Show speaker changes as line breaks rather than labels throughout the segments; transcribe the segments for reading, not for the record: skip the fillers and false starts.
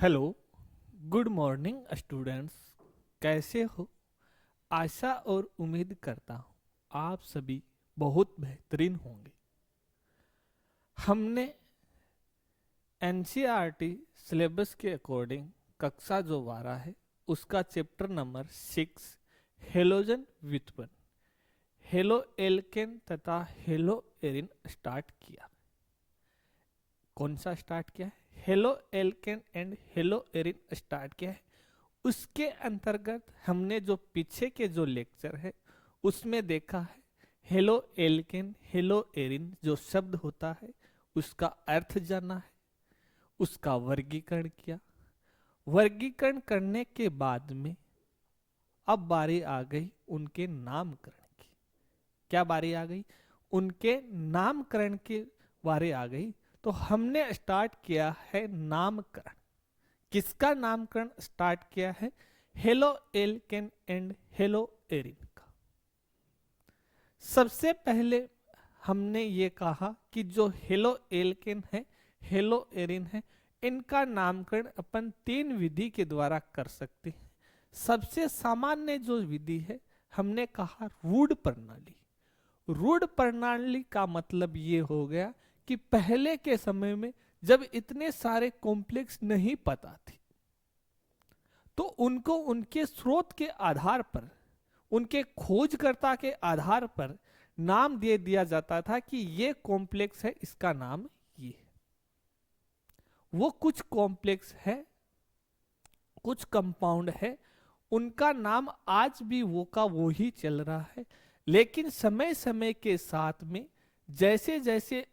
Hello, good morning students. कैसे हो? आशा और उम्मीद करता हूँ आप सभी बहुत बेहतरीन होंगे। हमने एनसीईआरटी सिलेबस के अकॉर्डिंग कक्षा जो 12 है उसका चैप्टर नंबर 6 हेलोजन व्युत्पन्न, हेलो एल्केन तथा हेलो एरिन स्टार्ट किया। कौन सा स्टार्ट किया है? Halo alkane and hello Erin start किया है। उसके अंतर्गत हमने जो पीछे के जो लेक्चर है उसमें देखा है हेलो एल्केन हेलो एरिन जो शब्द होता है उसका अर्थ जाना है, उसका वर्गीकरण किया। वर्गीकरण करने के बाद में अब बारी आ गई उनके नामकरण की। क्या बारी आ गई? उनके नामकरण की बारी आ गई। तो हमने स्टार्ट किया है नामकरण। किसका नामकरण स्टार्ट किया है? Halo alkane and hello Erin का। सबसे पहले हमने ये कहा कि जो हेलो एल्केन है, हेलो एरिन है, इनका नामकरण अपन तीन विधि के द्वारा कर सकते हैं। सबसे सामान्य जो विधि है हमने कहा रूढ़ प्रणाली। रूढ़ प्रणाली का मतलब ये हो गया कि पहले के समय में जब इतने सारे कॉम्प्लेक्स नहीं पता थी तो उनको उनके स्रोत के आधार पर, उनके खोजकर्ता के आधार पर नाम दे दिया जाता था कि ये कॉम्प्लेक्स है, इसका नाम ये है। वो कुछ कॉम्प्लेक्स है, कुछ कंपाउंड है, उनका नाम आज भी वो का वो ही चल रहा है। लेकिन समय समय के साथ में जैसे जैसे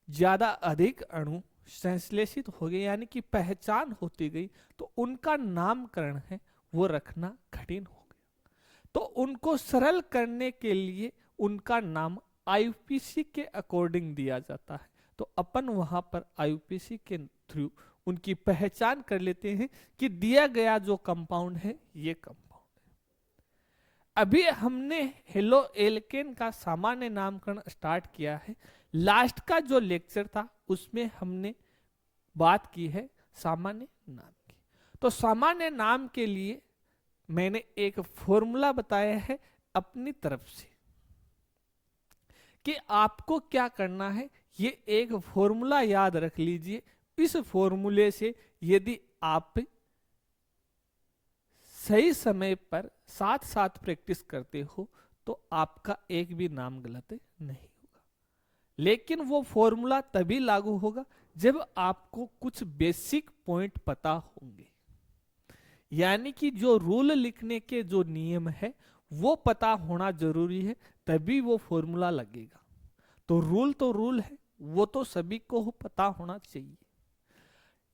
ज्यादा अधिक अणु संश्लेषित हो गए यानी कि पहचान होती गई तो उनका नामकरण है वो रखना कठिन हो गया। तो उनको सरल करने के लिए उनका नाम आईयूपीसी के अकॉर्डिंग दिया जाता है। तो अपन वहां पर आईयूपीसी के थ्रू उनकी पहचान कर लेते हैं कि दिया गया जो कंपाउंड है ये कंपाउंड। अभी हमने हेलो एल्केन का सामान्य नामकरण स्टार्ट किया है। लास्ट का जो लेक्चर था उसमें हमने बात की है सामान्य नाम की। तो सामान्य नाम के लिए मैंने एक फॉर्मूला बताया है अपनी तरफ से कि आपको क्या करना है। ये एक फॉर्मूला याद रख लीजिए। इस फॉर्मूले से यदि आप सही समय पर साथ साथ प्रैक्टिस करते हो तो आपका एक भी नाम गलत नहीं होगा। लेकिन वो फॉर्मूला तभी लागू होगा जब आपको कुछ बेसिक पॉइंट पता होंगे। यानी कि जो रूल लिखने के जो नियम है वो पता होना जरूरी है, तभी वो फॉर्मूला लगेगा। तो रूल है, वो तो सभी को पता होना चाहिए।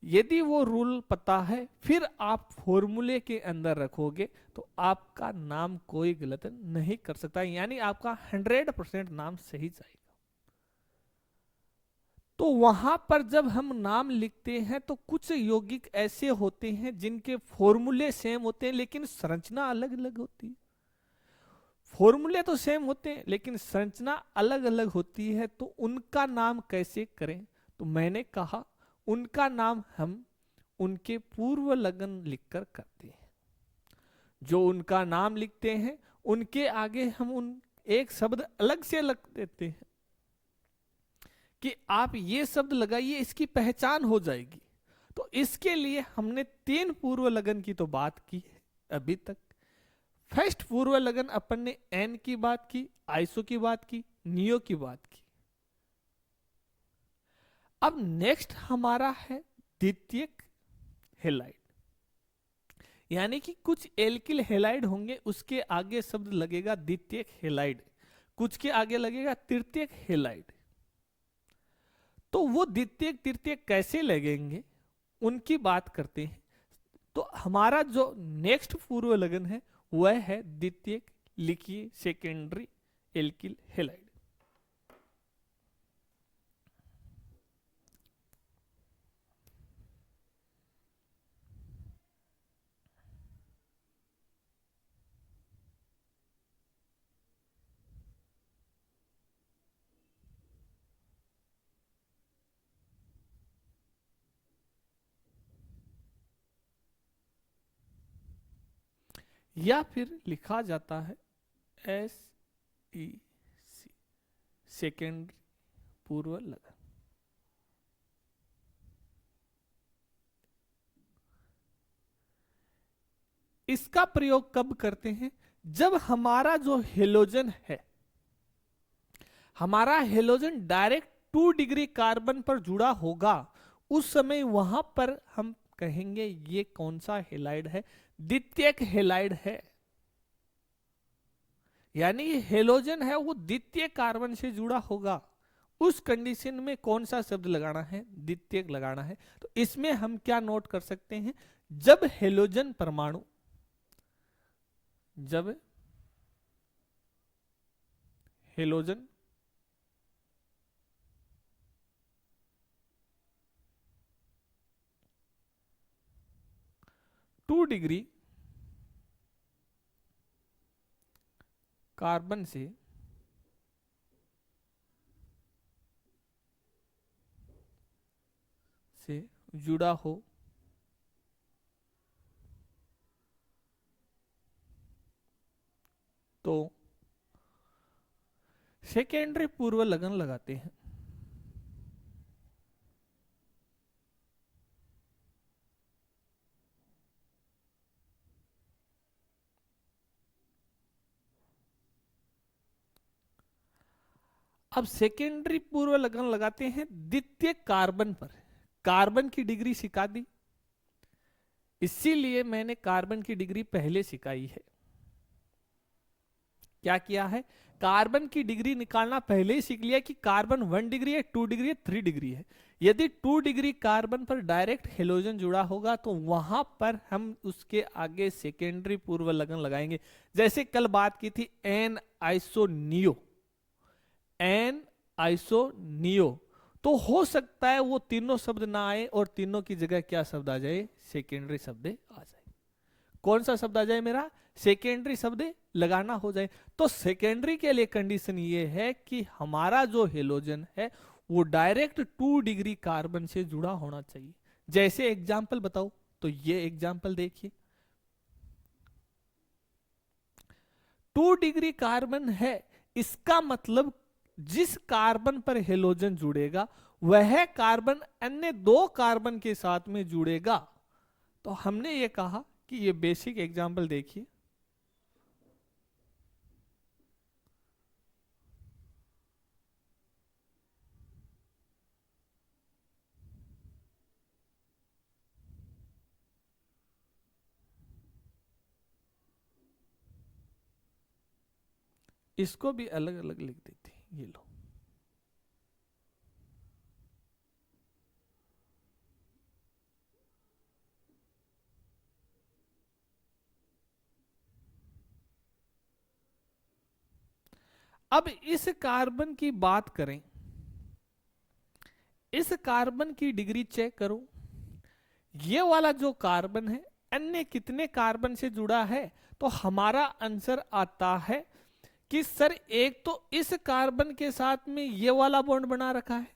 यदि वो रूल पता है फिर आप फॉर्मूले के अंदर रखोगे तो आपका नाम कोई गलत नहीं कर सकता, यानी आपका 100% नाम सही जाएगा। तो वहां पर जब हम नाम लिखते हैं तो कुछ यौगिक ऐसे होते हैं जिनके फॉर्मूले सेम होते हैं लेकिन संरचना अलग अलग होती है। फॉर्मूले तो सेम होते हैं लेकिन संरचना अलग अलग होती है, तो उनका नाम कैसे करें? तो मैंने कहा उनका नाम हम उनके पूर्व लगन लिखकर करते हैं। जो उनका नाम लिखते हैं उनके आगे हम उन एक शब्द अलग से लग देते हैं कि आप ये शब्द लगाइए, इसकी पहचान हो जाएगी। तो इसके लिए हमने तीन पूर्व लगन की तो बात की है अभी तक। फर्स्ट पूर्व लगन अपन ने एन की बात की, आइसो की बात की, नियो की बात की। अब नेक्स्ट हमारा है द्वितीयक हेलाइड। यानी कि कुछ एल्किल हेलाइड होंगे उसके आगे शब्द लगेगा द्वितीयक हेलाइड, कुछ के आगे लगेगा तृतीयक हेलाइड। तो वो द्वितीयक तृतीयक कैसे लगेंगे उनकी बात करते हैं। तो हमारा जो नेक्स्ट पूर्व लगन है वह है द्वितीयक लिखिए सेकेंडरी एल्किल हेलाइड। या फिर लिखा जाता है SEC, सेकेंडरी पूर्व लगन। इसका प्रयोग कब करते हैं? जब हमारा जो हेलोजन है, हमारा हेलोजन डायरेक्ट 2 डिग्री कार्बन पर जुड़ा होगा, उस समय वहां पर हम कहेंगे ये कौन सा हेलाइड है? द्वितीयक हेलाइड है। यानी ये हेलोजन है वो द्वितीय कार्बन से जुड़ा होगा। उस कंडीशन में कौन सा शब्द लगाना है? द्वितीयक लगाना है। तो इसमें हम क्या नोट कर सकते हैं? जब हेलोजन परमाणु, जब हेलोजन टू डिग्री कार्बन से जुड़ा हो तो सेकेंडरी पूर्व लगन लगाते हैं। अब सेकेंडरी पूर्व लगन लगाते हैं द्वितीय कार्बन पर। कार्बन की डिग्री सिखा दी, इसीलिए मैंने कार्बन की डिग्री पहले सिखाई है। क्या किया है? कार्बन की डिग्री निकालना पहले ही सीख लिया कि कार्बन 1 डिग्री है, 2 डिग्री है, 3 डिग्री है। यदि 2 डिग्री कार्बन पर डायरेक्ट हेलोजन जुड़ा होगा तो वहां पर हम उसके आगे सेकेंडरी पूर्व लगन लगाएंगे। जैसे कल बात की थी एन आइसोनियो, एन आइसोनियो, तो हो सकता है वो तीनों शब्द ना आए और तीनों की जगह क्या शब्द आ जाए? सेकेंडरी शब्द आ जाए। कौन सा शब्द आ जाए मेरा? सेकेंडरी शब्द लगाना हो जाए। तो सेकेंडरी के लिए कंडीशन ये है कि हमारा जो हेलोजन है वो डायरेक्ट 2 डिग्री कार्बन से जुड़ा होना चाहिए। जैसे एग्जाम्पल बताओ, तो ये एग्जाम्पल देखिए, 2 डिग्री कार्बन है, इसका मतलब जिस कार्बन पर हेलोजन जुड़ेगा वह कार्बन अन्य 2 कार्बन के साथ में जुड़ेगा। तो हमने ये कहा कि ये बेसिक एग्जाम्पल देखिए, इसको भी अलग अलग लिख देते हैं। ये लो, अब इस कार्बन की बात करें, इस कार्बन की डिग्री चेक करो। ये वाला जो कार्बन है अन्य कितने कार्बन से जुड़ा है? तो हमारा आंसर आता है कि सर एक तो इस कार्बन के साथ में ये वाला बॉन्ड बना रखा है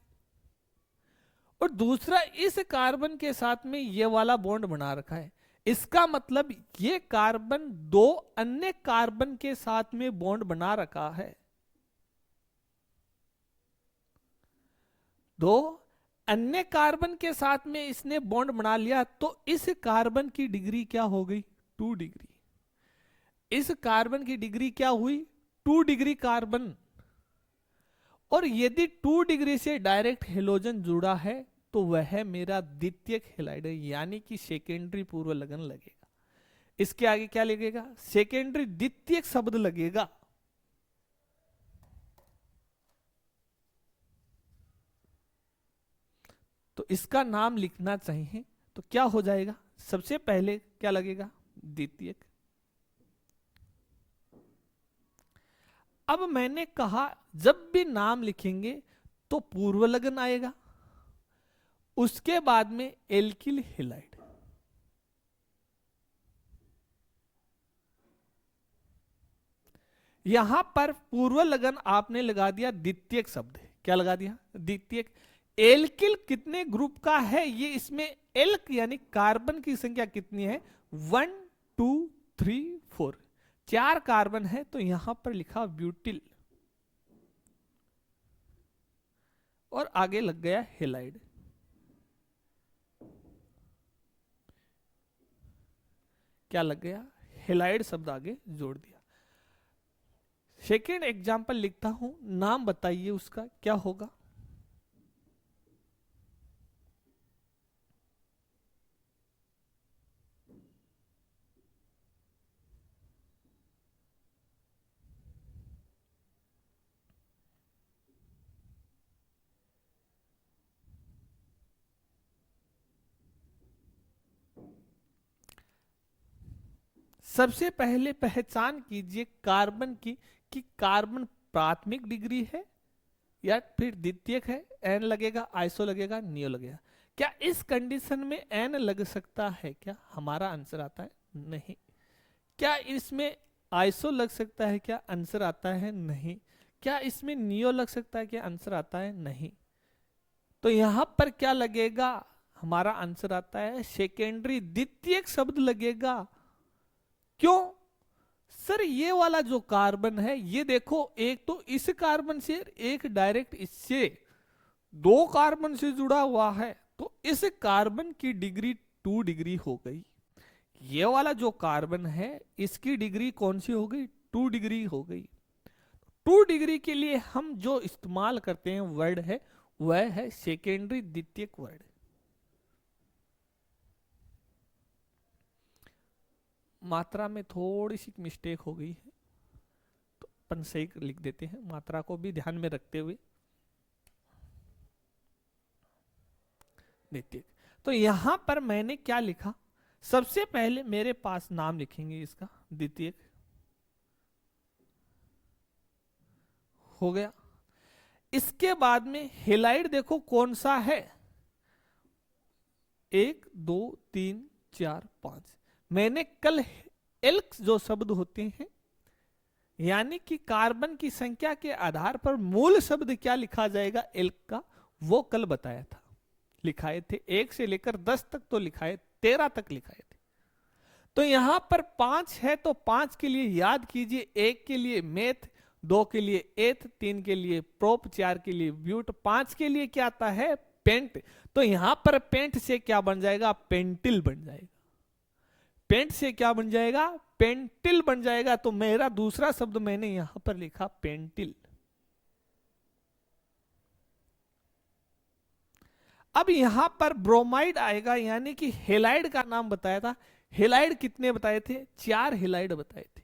और दूसरा इस कार्बन के साथ में ये वाला बॉन्ड बना रखा है। इसका मतलब ये कार्बन 2 अन्य कार्बन के साथ में बॉन्ड बना रखा है। 2 अन्य कार्बन के साथ में इसने बॉन्ड बना लिया, तो इस कार्बन की डिग्री क्या हो गई? 2 डिग्री। इस कार्बन की डिग्री क्या हुई? 2 डिग्री कार्बन। और यदि 2 डिग्री से डायरेक्ट हेलोजन जुड़ा है तो वह मेरा द्वितीयक हेलाइड है, यानी कि सेकेंडरी पूर्व लगन लगेगा। इसके आगे क्या लगेगा? सेकेंडरी द्वितीयक शब्द लगेगा। तो इसका नाम लिखना चाहिए तो क्या हो जाएगा? सबसे पहले क्या लगेगा? द्वितीयक। अब मैंने कहा जब भी नाम लिखेंगे तो पूर्व लगन आएगा, उसके बाद में एल्किल हेलाइड। यहां पर पूर्व लगन आपने लगा दिया द्वितीयक शब्द। क्या लगा दिया? द्वितीयक। एल्किल कितने ग्रुप का है? ये इसमें एल्क यानी कार्बन की संख्या कितनी है? 1 2 3 4, 4 कार्बन है तो यहां पर लिखा ब्यूटिल और आगे लग गया हेलाइड। क्या लग गया? हेलाइड शब्द आगे जोड़ दिया। सेकेंड एग्जाम्पल लिखता हूं, नाम बताइए उसका क्या होगा? सबसे पहले पहचान कीजिए कार्बन की कि कार्बन प्राथमिक डिग्री है या फिर द्वितीयक है। एन लगेगा, आइसो लगेगा, नियो लगेगा। क्या इस कंडीशन में एन लग सकता है? क्या हमारा आंसर आता है नहीं। क्या इसमें आइसो लग सकता है? क्या आंसर आता है नहीं। क्या इसमें नियो लग सकता है? क्या आंसर आता है नहीं। तो यहां पर क्या लगेगा? हमारा आंसर आता है सेकेंडरी, द्वितीयक शब्द लगेगा। क्यों सर? ये वाला जो कार्बन है, ये देखो, एक तो इस कार्बन से, एक डायरेक्ट इससे, 2 कार्बन से जुड़ा हुआ है, तो इस कार्बन की डिग्री 2 डिग्री हो गई। ये वाला जो कार्बन है इसकी डिग्री कौन सी हो गई? 2 डिग्री हो गई। 2 डिग्री के लिए हम जो इस्तेमाल करते हैं वर्ड है, वह है सेकेंडरी, द्वितीयक वर्ड। मात्रा में थोड़ी सी मिस्टेक हो गई है तो अपन सही लिख देते हैं, मात्रा को भी ध्यान में रखते हुए। द्वितीयक, तो यहां पर मैंने क्या लिखा? सबसे पहले मेरे पास नाम लिखेंगे इसका, द्वितीयक हो गया। इसके बाद में हेलाइड देखो कौन सा है, 1 2 3 4 5। मैंने कल एल्क जो शब्द होते हैं, यानी कि कार्बन की संख्या के आधार पर मूल शब्द क्या लिखा जाएगा एल्क का, वो कल बताया था। लिखाए थे 1 से लेकर 10 तक, तो लिखाए 13 तक लिखाए थे। तो यहां पर 5 है तो 5 के लिए याद कीजिए, 1 के लिए मेथ, 2 के लिए एथ, 3 के लिए प्रोप, 4 के लिए ब्यूट, 5 के लिए क्या आता है? पेंट। तो यहां पर पेंट से क्या बन जाएगा? पेंटिल बन जाएगा। पेंट से क्या बन जाएगा? पेंटिल बन जाएगा। तो मेरा दूसरा शब्द मैंने यहां पर लिखा पेंटिल। अब यहां पर ब्रोमाइड आएगा, यानी कि हेलाइड का नाम बताया था। हेलाइड कितने बताए थे? 4 हेलाइड बताए थे।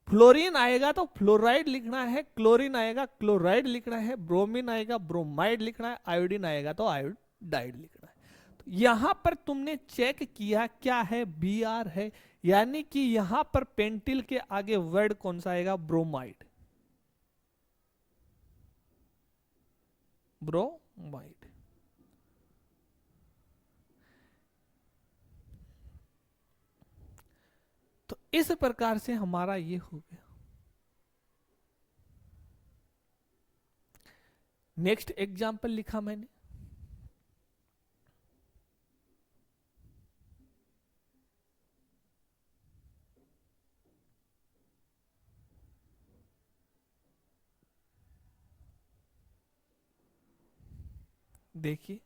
फ्लोरीन आएगा तो फ्लोराइड लिखना है, क्लोरीन आएगा क्लोराइड लिखना है, ब्रोमीन आएगा ब्रोमाइड लिखना है, आयोडीन आएगा तो आयोडाइड लिखना है। तो यहां पर तुमने चेक किया क्या है? Br है, यानी कि यहां पर पेंटिल के आगे वर्ड कौन सा आएगा? ब्रोमाइड। ब्रोमाइड। तो इस प्रकार से हमारा ये हो गया। नेक्स्ट एग्जाम्पल लिखा मैंने, देखिए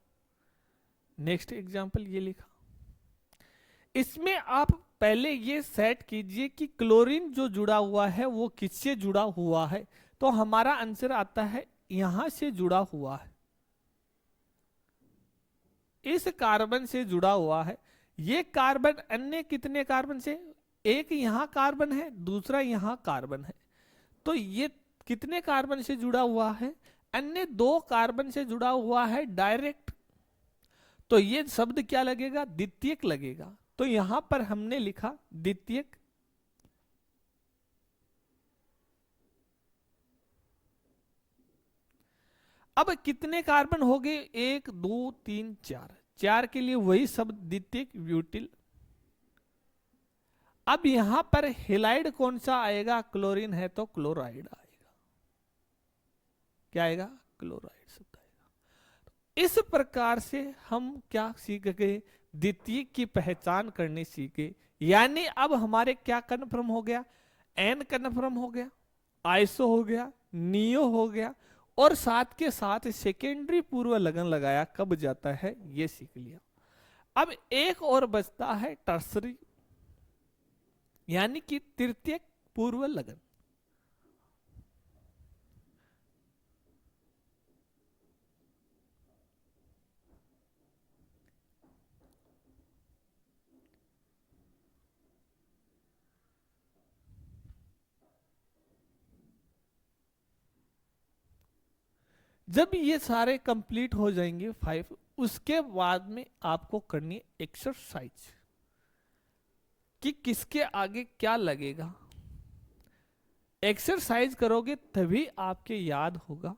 नेक्स्ट एग्जाम्पल ये लिखा। इसमें आप पहले ये सेट कीजिए कि क्लोरीन जो जुड़ा हुआ है वो किससे जुड़ा हुआ है। तो हमारा आंसर आता है यहां से जुड़ा हुआ है, इस कार्बन से जुड़ा हुआ है। ये कार्बन अन्य कितने कार्बन से? एक यहां कार्बन है, दूसरा यहां कार्बन है। तो ये कितने कार्बन से जुड़ा हुआ है? अन्य 2 कार्बन से जुड़ा हुआ है डायरेक्ट। तो ये शब्द क्या लगेगा? द्वितीयक लगेगा। तो यहां पर हमने लिखा द्वितीयक। अब कितने कार्बन हो गए? 1 2 3 4, 4 के लिए वही शब्द द्वितीयक, ब्यूटिल। अब यहां पर हेलाइड कौन सा आएगा? क्लोरीन है तो क्लोराइड आएगा। क्या आएगा? क्लोराइड शब्द आएगा। इस प्रकार से हम क्या सीख गए? द्वितीयक की पहचान करने सीखे, यानी अब हमारे क्या कन्फर्म हो गया, एन कन्फर्म हो गया, आइसो हो गया, नियो हो गया, और साथ के साथ सेकेंडरी पूर्व लगन लगाया कब जाता है ये सीख लिया। अब एक और बचता है टर्सरी, यानी कि तृतीयक पूर्व लगन। जब ये सारे कंप्लीट हो जाएंगे 5, उसके बाद में आपको करनी है एक्सरसाइज कि किसके आगे क्या लगेगा। एक्सरसाइज करोगे तभी आपके याद होगा,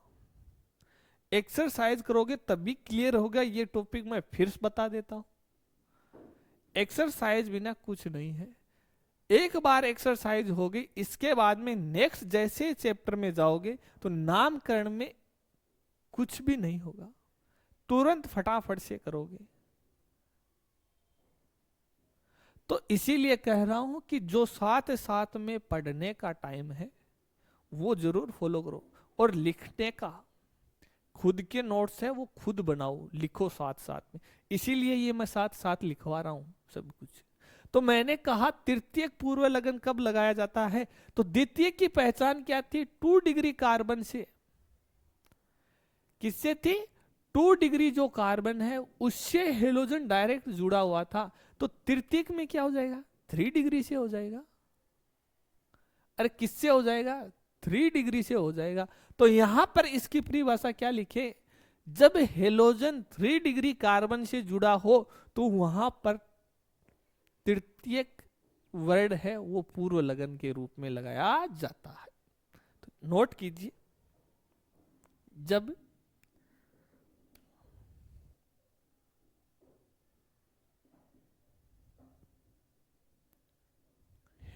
एक्सरसाइज करोगे तभी क्लियर होगा। ये टॉपिक मैं फिर से बता देता हूं, एक्सरसाइज बिना कुछ नहीं है। एक बार एक्सरसाइज हो गई, इसके बाद में नेक्स्ट जैसे चैप्टर में जाओगे तो नामकरण में कुछ भी नहीं होगा, तुरंत फटाफट से करोगे। तो इसीलिए कह रहा हूं कि जो साथ साथ में पढ़ने का टाइम है वो जरूर फॉलो करो, और लिखने का खुद के नोट्स है वो खुद बनाओ, लिखो साथ साथ में। इसीलिए ये मैं साथ साथ लिखवा रहा हूं सब कुछ। तो मैंने कहा तृतीयक पूर्व लगन कब लगाया जाता है, तो द्वितीय की पहचान क्या थी, 2 डिग्री कार्बन से। किससे थी, 2 डिग्री जो कार्बन है उससे हेलोजन डायरेक्ट जुड़ा हुआ था। तो तृतीयक में क्या हो जाएगा, 3 डिग्री से हो जाएगा। अरे किससे हो जाएगा, 3 डिग्री से हो जाएगा। तो यहां पर इसकी परिभाषा क्या लिखे, जब हेलोजन 3 डिग्री कार्बन से जुड़ा हो तो वहां पर तृतीयक वर्ड है वो पूर्व लगन के रूप में लगाया जाता है। तो नोट कीजिए, जब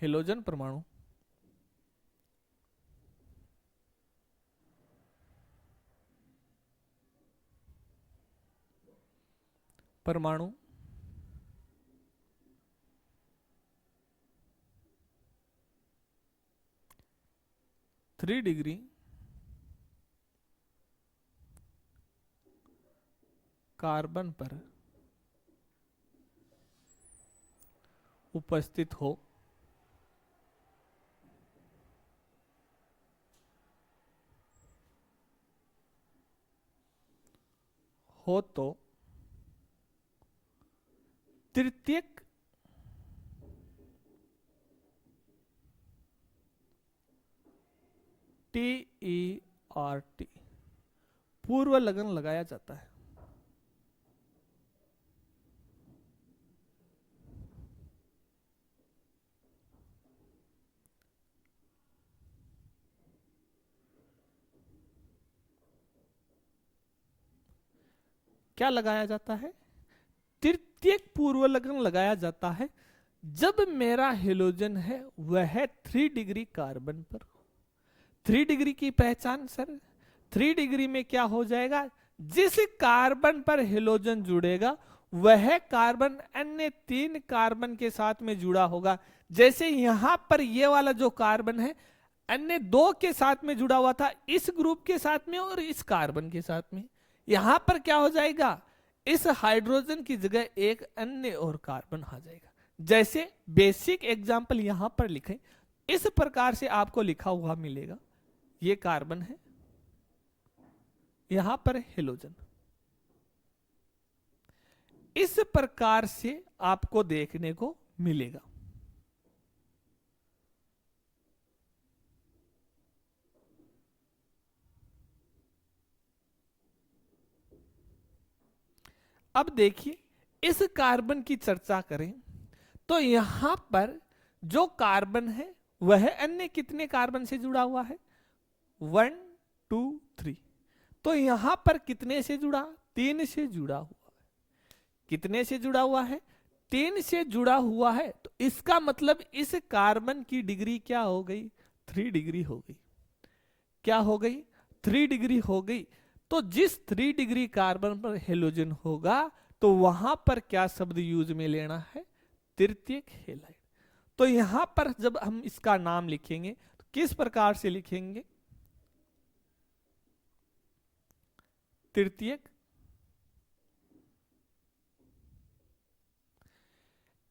हेलोजन परमाणु परमाणु 3 डिग्री कार्बन पर उपस्थित हो तो तृतीयक TERT पूर्व लगन लगाया जाता है। क्या लगाया जाता है, तृतीयक पूर्व लगन लगाया जाता है जब मेरा हेलोजन है वह 3 डिग्री कार्बन पर। 3 डिग्री की पहचान सर, 3 डिग्री में क्या हो जाएगा, जिस कार्बन पर हेलोजन जुड़ेगा वह कार्बन अन्य 3 कार्बन के साथ में जुड़ा होगा। जैसे यहां पर ये वाला जो कार्बन है अन्य 2 के साथ में जुड़ा हुआ था, इस ग्रुप के साथ में और इस कार्बन के साथ में। यहां पर क्या हो जाएगा, इस हाइड्रोजन की जगह एक अन्य और कार्बन आ जाएगा। जैसे बेसिक एग्जांपल यहां पर लिखें, इस प्रकार से आपको लिखा हुआ मिलेगा, ये कार्बन है, यहां पर हेलोजन, इस प्रकार से आपको देखने को मिलेगा। अब देखिए इस कार्बन की चर्चा करें तो यहां पर जो कार्बन है वह अन्य कितने कार्बन से जुड़ा हुआ है, 1 2 3। तो यहां पर कितने से जुड़ा, 3 से जुड़ा हुआ है। कितने से जुड़ा हुआ है, 3 से जुड़ा हुआ है। तो इसका मतलब इस कार्बन की डिग्री क्या हो गई, 3 डिग्री हो गई। क्या हो गई, 3 डिग्री हो गई। तो जिस 3 डिग्री कार्बन पर हेलोजन होगा तो वहां पर क्या शब्द यूज में लेना है, तृतीयक हेलाइड। तो यहां पर जब हम इसका नाम लिखेंगे तो किस प्रकार से लिखेंगे? तृतीयक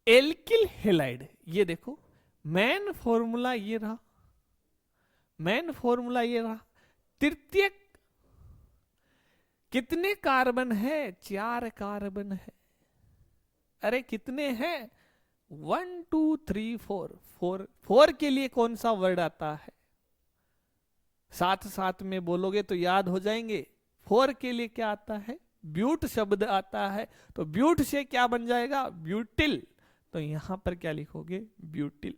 एल्किल हेलाइड। ये देखो मेन फॉर्मूला ये रहा, मेन फॉर्मूला ये रहा। तृतीयक कितने कार्बन है? 4 कार्बन है। अरे कितने हैं? 1 2 3 4। 4 के लिए कौन सा वर्ड आता है? साथ साथ में बोलोगे तो याद हो जाएंगे। 4 के लिए क्या आता है? ब्यूट शब्द आता है। तो ब्यूट से क्या बन जाएगा? ब्यूटिल। तो यहां पर क्या लिखोगे? Butyl.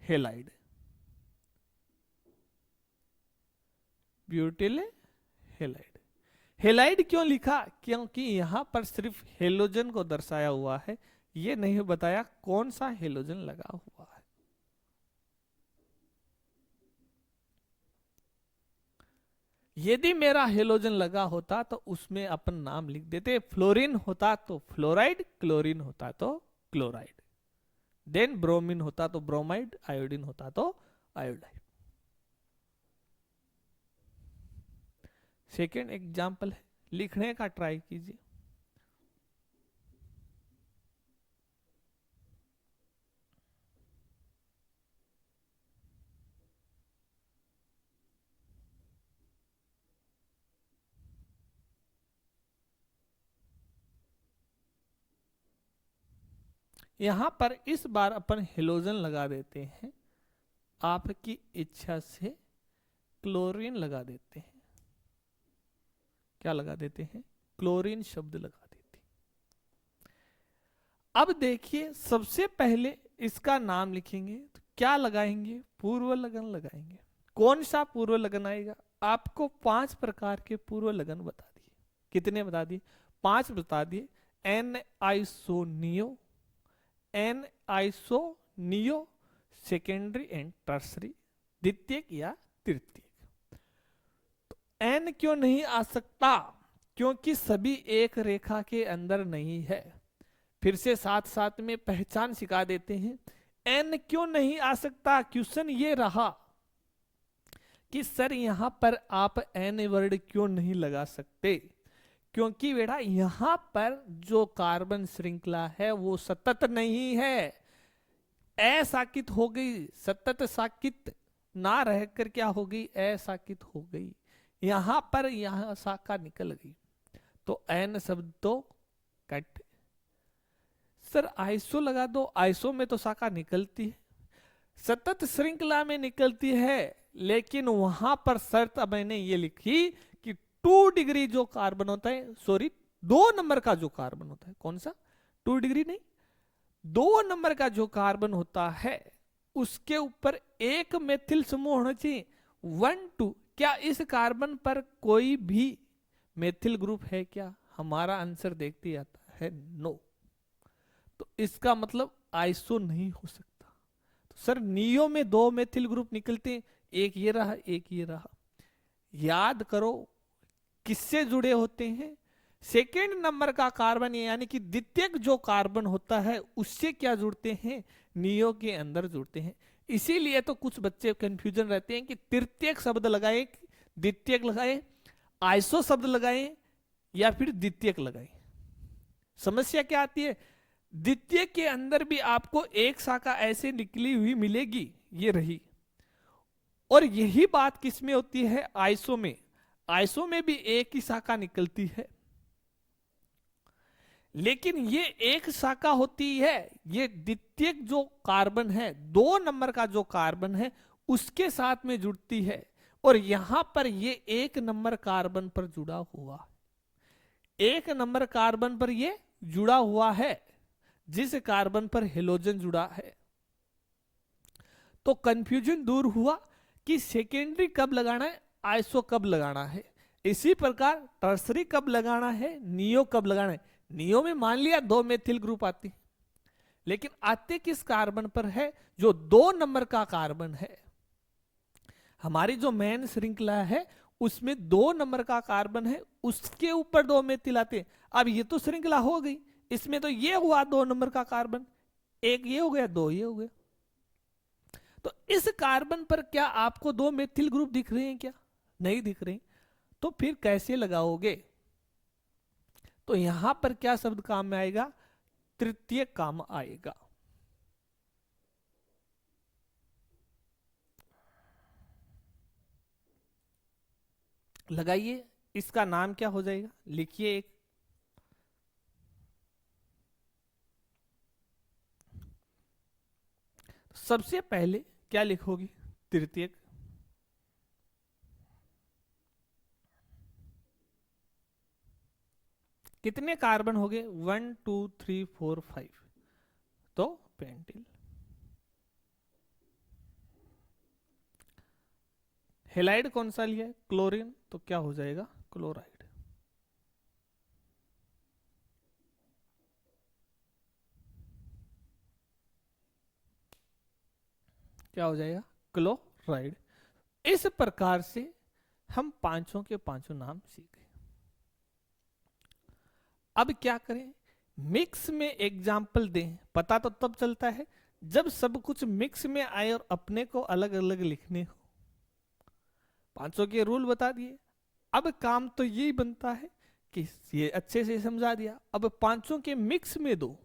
Halide, butyl halide. Halide क्यों लिखा? क्योंकि यहां पर सिर्फ हेलोजन को दर्शाया हुआ है, ये नहीं बताया कौन सा हेलोजन लगा हुआ है। यदि मेरा हेलोजन लगा होता तो उसमें अपन नाम लिख देते। फ्लोरीन होता तो फ्लोराइड, क्लोरीन होता तो क्लोराइड, देन ब्रोमीन होता तो ब्रोमाइड, आयोडीन होता तो आयोडाइड। सेकेंड एग्जाम्पल है, लिखने का ट्राई कीजिए। यहां पर इस बार अपन हेलोजन लगा देते हैं, आपकी इच्छा से क्लोरीन लगा देते हैं। क्या लगा देते हैं? क्लोरीन शब्द लगा देते हैं। अब देखिए सबसे पहले इसका नाम लिखेंगे तो क्या लगाएंगे? पूर्व लगन लगाएंगे। कौन सा पूर्व लगन आएगा? आपको 5 प्रकार के पूर्व लगन बता दिए। कितने बता दिए? 5 बता दिए। N iso neo, N iso neo, secondary and tertiary, द्वितीयक या तृतीयक। तो एन क्यों नहीं आ सकता? क्योंकि सभी एक रेखा के अंदर नहीं है। फिर से साथ साथ में पहचान सिखा देते हैं। एन क्यों नहीं आ सकता? क्वेश्चन ये रहा कि सर यहां पर आप एन वर्ड क्यों नहीं लगा सकते? क्योंकि बेटा यहां पर जो कार्बन श्रृंखला है वो सतत नहीं है, असाकित हो गई। सतत साकित ना रहकर क्या हो गई? असाकित हो गई। यहां पर यहां शाखा निकल गई तो एन शब्द तो कट। सर आइसो लगा दो, आइसो में तो शाखा निकलती है, सतत श्रृंखला में निकलती है, लेकिन वहां पर शर्त मैंने ये लिखी कि 2 डिग्री जो कार्बन होता है, सॉरी 2 नंबर का जो कार्बन होता है, कौन सा? 2 डिग्री नहीं, 2 नंबर का जो कार्बन होता है उसके ऊपर एक मेथिल समूह होना चाहिए। 1 2। क्या इस कार्बन पर कोई भी मेथिल ग्रुप है क्या? हमारा आंसर देखते आता है नो। तो इसका मतलब आइसो नहीं हो सकता। तो सर नियो में 2 मेथिल ग्रुप निकलते हैं, एक ये रहा, एक ये रहा। याद करो किससे जुड़े होते हैं? सेकेंड नंबर का कार्बन यानी कि द्वितीयक जो कार्बन होता है उससे क्या जुड़ते हैं? नियो के अंदर जुड़ते हैं। इसीलिए तो कुछ बच्चे कंफ्यूजन रहते हैं कि तृतीयक शब्द लगाए, द्वितीयक लगाए, आइसो शब्द लगाए या फिर द्वितीयक लगाए। समस्या क्या आती है? द्वितीयक के अंदर भी आपको एक शाखा ऐसे निकली हुई मिलेगी, ये रही। और यही बात किस में होती है? आइसो में। आइसो में भी एक ही शाखा निकलती है, लेकिन ये एक शाखा होती है, ये द्वितीयक जो कार्बन है, 2 नंबर का जो कार्बन है उसके साथ में जुड़ती है। और यहां पर ये 1 नंबर कार्बन पर जुड़ा हुआ, 1 नंबर कार्बन पर ये जुड़ा हुआ है, जिस कार्बन पर हेलोजन जुड़ा है। तो कंफ्यूजन दूर हुआ कि सेकेंडरी कब लगाना है, आइसो कब लगाना है। इसी प्रकार टर्सरी कब लगाना है, नियो कब लगाना है। नियो में मान लिया 2 मेथिल ग्रुप आती, लेकिन आते किस कार्बन पर है? जो 2 नंबर का कार्बन है। हमारी जो मेन श्रृंखला है उसमें 2 नंबर का कार्बन है, उसके ऊपर 2 मेथिल आते हैं। अब ये तो श्रृंखला हो गई, इसमें तो ये हुआ 2 नंबर का कार्बन, एक ये हो गया, 2 ये हो गया। तो इस कार्बन पर क्या आपको 2 मेथिल ग्रुप दिख रहे हैं क्या? नहीं दिख रहे। तो फिर कैसे लगाओगे? तो यहां पर क्या शब्द काम में आएगा? तृतीय काम आएगा। लगाइए, इसका नाम क्या हो जाएगा? लिखिए एक, सबसे पहले क्या लिखोगे? तृतीयक। कितने कार्बन हो गए? 1 2 3 4 5, तो पेंटिल। हेलाइड कौन सा लिया है? क्लोरीन, तो क्या हो जाएगा? क्लोराइड। क्या हो जाएगा? क्लोराइड। इस प्रकार से हम पांचों के पांचों नाम सीख गए। अब क्या करें? मिक्स में एग्जाम्पल दें, पता तो तब चलता है जब सब कुछ मिक्स में आए और अपने को अलग अलग लिखने हो। 500 के रूल बता दिए। अब काम तो यही बनता है कि ये अच्छे से समझा दिया, अब 500 के मिक्स में दो,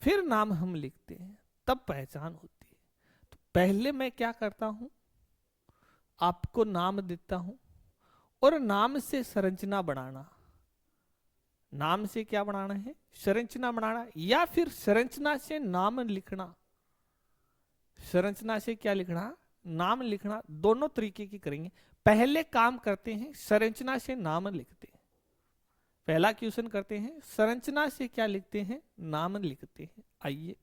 फिर नाम हम लिखते हैं, तब पहचान होती है। तो पहले मैं क्या करता हूं, आपको नाम देता हूं, और नाम से संरचना बनाना। नाम से क्या बनाना है? संरचना बनाना, या फिर संरचना से नाम लिखना। संरचना से क्या लिखना? नाम लिखना। दोनों तरीके की करेंगे। पहले काम करते हैं संरचना से नाम लिखते हैं। पहला क्वेश्चन करते हैं, संरचना से क्या लिखते हैं? नाम लिखते हैं। आइए,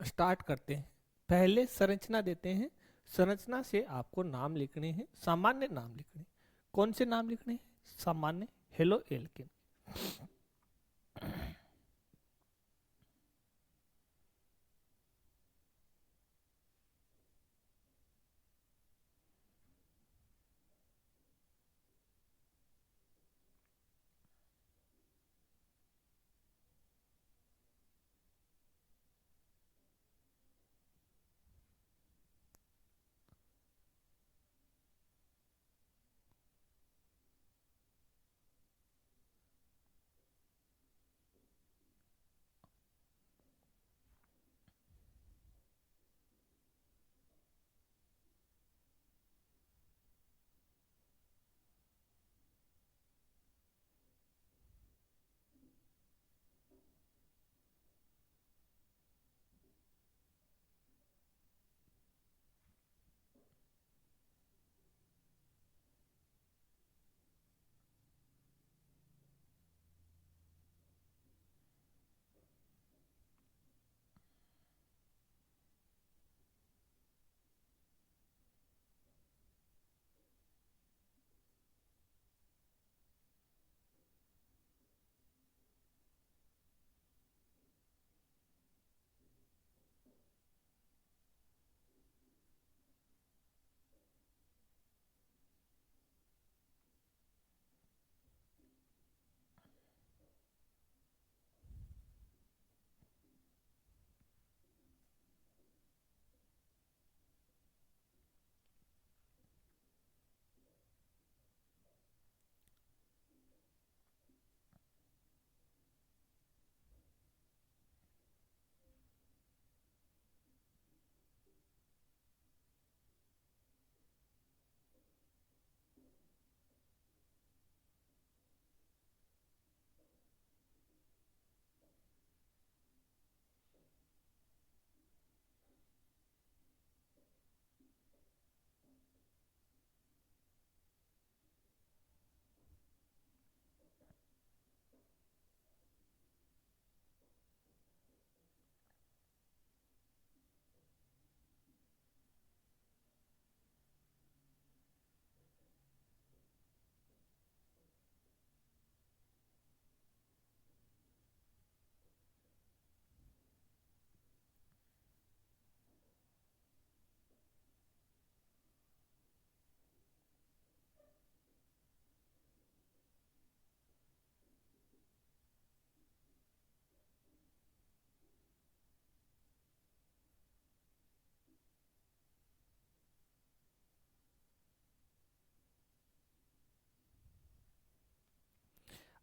स्टार्ट करते हैं। पहले संरचना देते हैं। संरचना से आपको नाम लिखने हैं, सामान्य नाम लिखने। कौन से नाम लिखने हैं? सामान्य। Halo alkane.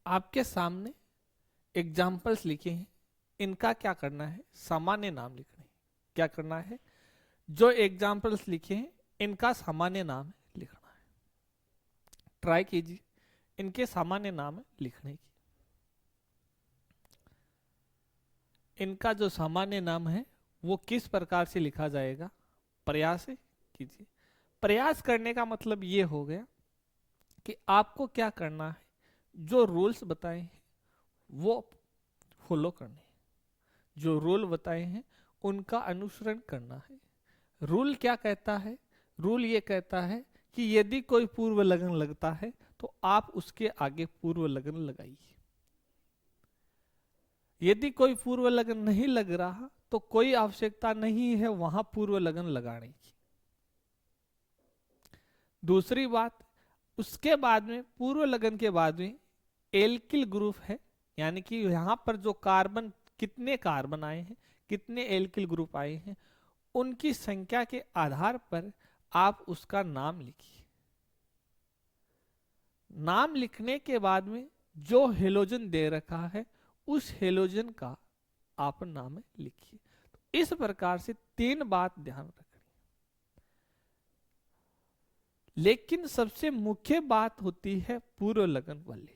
आपके सामने एग्जाम्पल्स लिखे हैं, इनका क्या करना है, सामान्य नाम लिखने हैं। क्या करना है, जो एग्जाम्पल्स लिखे हैं इनका सामान्य नाम लिखना है। ट्राई कीजिए इनके सामान्य नाम लिखने की। इनका जो सामान्य नाम है वो किस प्रकार से लिखा जाएगा, प्रयास कीजिए। प्रयास करने का मतलब ये हो गया कि आपको क्या करना है, जो रूल्स बताए हैं वो फॉलो करने हैं, जो रूल बताए हैं उनका अनुसरण करना है। रूल क्या कहता है, रूल ये कहता है कि यदि कोई पूर्व लगन लगता है तो आप उसके आगे पूर्व लगन लगाइए। यदि कोई पूर्व लगन नहीं लग रहा तो कोई आवश्यकता नहीं है वहां पूर्व लगन लगाने की। दूसरी बात, उसके बाद में पूर्व लगन के बाद में एल्किल ग्रुप है, यानी कि यहां पर जो कार्बन, कितने कार्बन आए हैं, कितने एल्किल ग्रुप आए हैं, उनकी संख्या के आधार पर आप उसका नाम लिखिए। नाम लिखने के बाद में जो हेलोजन दे रखा है उस हेलोजन का आप नाम लिखिए। तो इस प्रकार से 3 बात ध्यान रखनी। लेकिन सबसे मुख्य बात होती है पूर्व लगन वाली,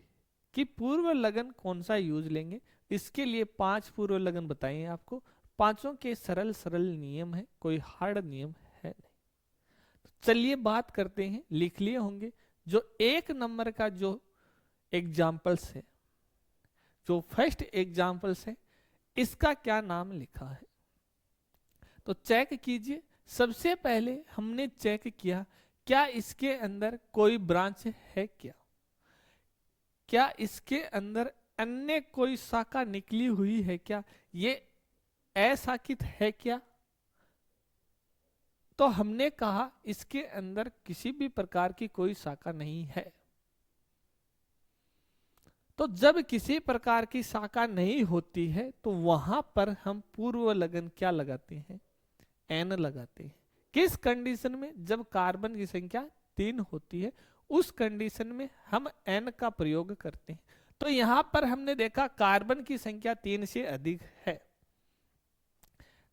कि पूर्व लगन कौन सा यूज लेंगे। इसके लिए 5 पूर्व लगन बताइए आपको। पांचों के सरल सरल नियम है, कोई हार्ड नियम है नहीं। तो चलिए बात करते हैं, लिख लिए होंगे जो 1 नंबर का जो एग्जाम्पल्स है, जो फर्स्ट एग्जाम्पल्स है, इसका क्या नाम लिखा है। तो चेक कीजिए। सबसे पहले हमने चेक किया क्या इसके अंदर कोई ब्रांच है, क्या इसके अंदर अन्य कोई शाखा निकली हुई है, क्या ये अशाखित है क्या। तो हमने कहा इसके अंदर किसी भी प्रकार की कोई शाखा नहीं है। तो जब किसी प्रकार की शाखा नहीं होती है तो वहां पर हम पूर्व लगन क्या लगाते हैं, एन लगाते हैं। किस कंडीशन में, जब कार्बन की संख्या 3 होती है उस कंडीशन में हम एन का प्रयोग करते हैं। तो यहां पर हमने देखा कार्बन की संख्या 3 से अधिक है,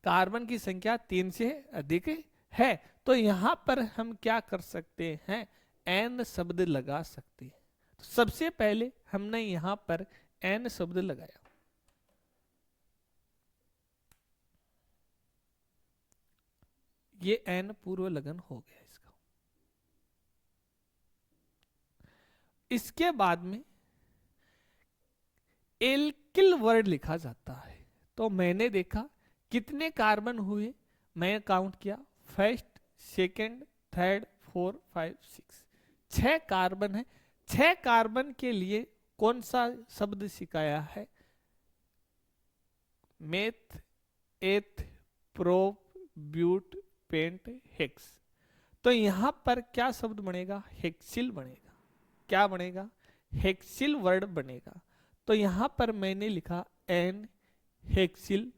कार्बन की संख्या 3 से अधिक है, तो यहां पर हम क्या कर सकते हैं, एन शब्द लगा सकते हैं। तो सबसे पहले हमने यहां पर एन शब्द लगाया। ये एन पूर्व लगन हो गया इसका। इसके बाद में एल्किल वर्ड लिखा जाता है। तो मैंने देखा कितने कार्बन हुए, मैं काउंट किया, फर्स्ट, सेकंड, थर्ड, 4, 5, 6, 6 कार्बन है। 6 कार्बन के लिए कौन सा शब्द सिखाया है, मेथ, एथ, प्रोप, ब्यूट, पेंट, हेक्स। तो यहां पर क्या शब्द बनेगा, हेक्सिल बनेगा। क्या बनेगा, हेक्सिल वर्ड बनेगा। तो यहां पर मैंने लिखा एन हेक्सिल,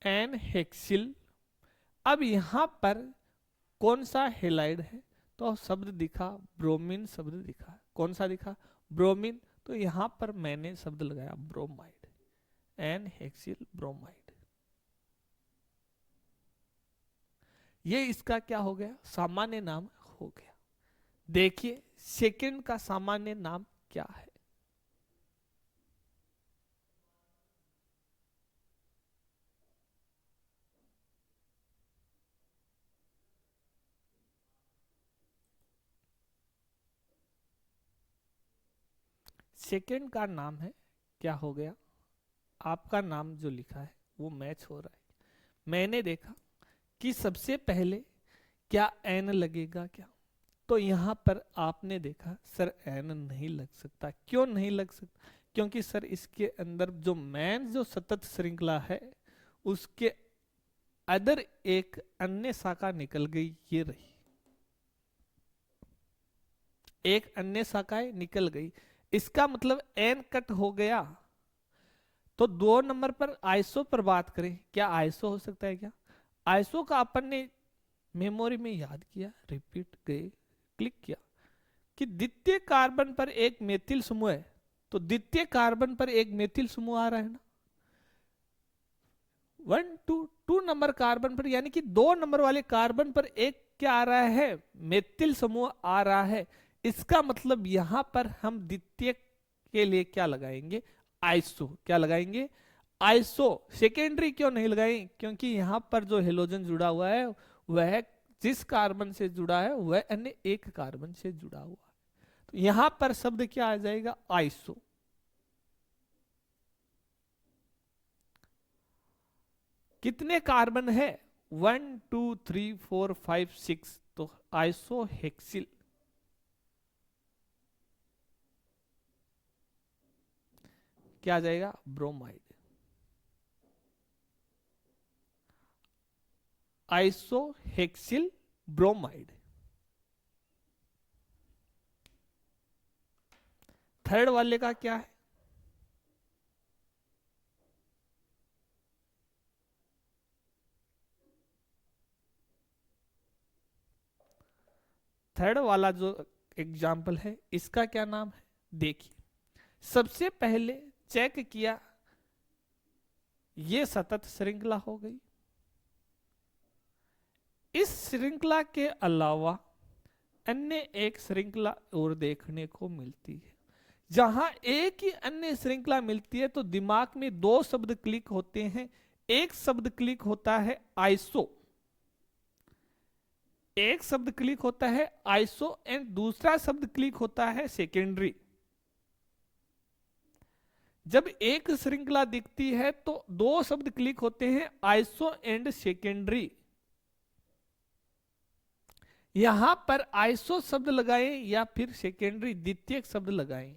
एन हेक्सिल। अब यहां पर कौन सा हेलाइड है, तो शब्द दिखा ब्रोमीन, शब्द दिखा, कौन सा दिखा, ब्रोमीन। तो यहां पर मैंने शब्द लगाया ब्रोमाइड, एन हेक्सिल ब्रोमाइड। ये इसका क्या हो गया, सामान्य नाम हो गया। देखिए सेकंड का सामान्य नाम क्या है, सेकंड का नाम है, क्या हो गया, आपका नाम जो लिखा है वो मैच हो रहा है। मैंने देखा कि सबसे पहले क्या एन लगेगा क्या, तो यहां पर आपने देखा सर एन नहीं लग सकता। क्यों नहीं लग सकता, क्योंकि सर इसके अंदर जो मैन जो सतत श्रृंखला है उसके अदर एक अन्य शाखा निकल गई, ये रही, एक अन्य शाखा निकल गई। इसका मतलब एन कट हो गया। तो 2 नंबर पर आइसो पर बात करें, क्या आइसो हो सकता है क्या? आइसो का अपन ने मेमोरी में याद किया, रिपीट गए, क्लिक किया कि द्वितीय कार्बन पर एक मेथिल समूह है, तो द्वितीय कार्बन पर एक मेथिल समूह आ रहा है ना, 2 नंबर कार्बन पर, यानी कि 2 नंबर वाले कार्बन पर एक क्या आ रहा है, मेथिल समूह आ रहा है। इसका मतलब यहां पर हम द्वितीय के लिए क्या लगाएंगे, आइसो। क्या लगाएंगे, आइसो। सेकेंडरी क्यों नहीं लगाएं, क्योंकि यहां पर जो हेलोजन जुड़ा हुआ है वह जिस कार्बन से जुड़ा है वह अन्य एक कार्बन से जुड़ा हुआ है, तो यहां पर शब्द क्या आ जाएगा, आइसो। कितने कार्बन है, 1 2 3 4 5 6, तो आइसोहेक्सिल। क्या आ जाएगा, ब्रोमाइड। आइसोहेक्सिल ब्रोमाइड। थर्ड वाले का क्या है, थर्ड वाला जो एग्जाम्पल है इसका क्या नाम है, देखिए। सबसे पहले चेक किया, ये सतत श्रृंखला हो गई। इस श्रृंखला के अलावा अन्य एक श्रृंखला और देखने को मिलती है। जहां एक ही अन्य श्रृंखला मिलती है तो दिमाग में 2 शब्द क्लिक होते हैं। एक शब्द क्लिक होता है आइसो, एक शब्द क्लिक होता है आइसो, एंड दूसरा शब्द क्लिक होता है सेकेंडरी। जब एक श्रृंखला दिखती है तो 2 शब्द क्लिक होते हैं, आइसो एंड सेकेंडरी। यहां पर आइसो शब्द लगाएं या फिर सेकेंडरी द्वितीय शब्द लगाएं।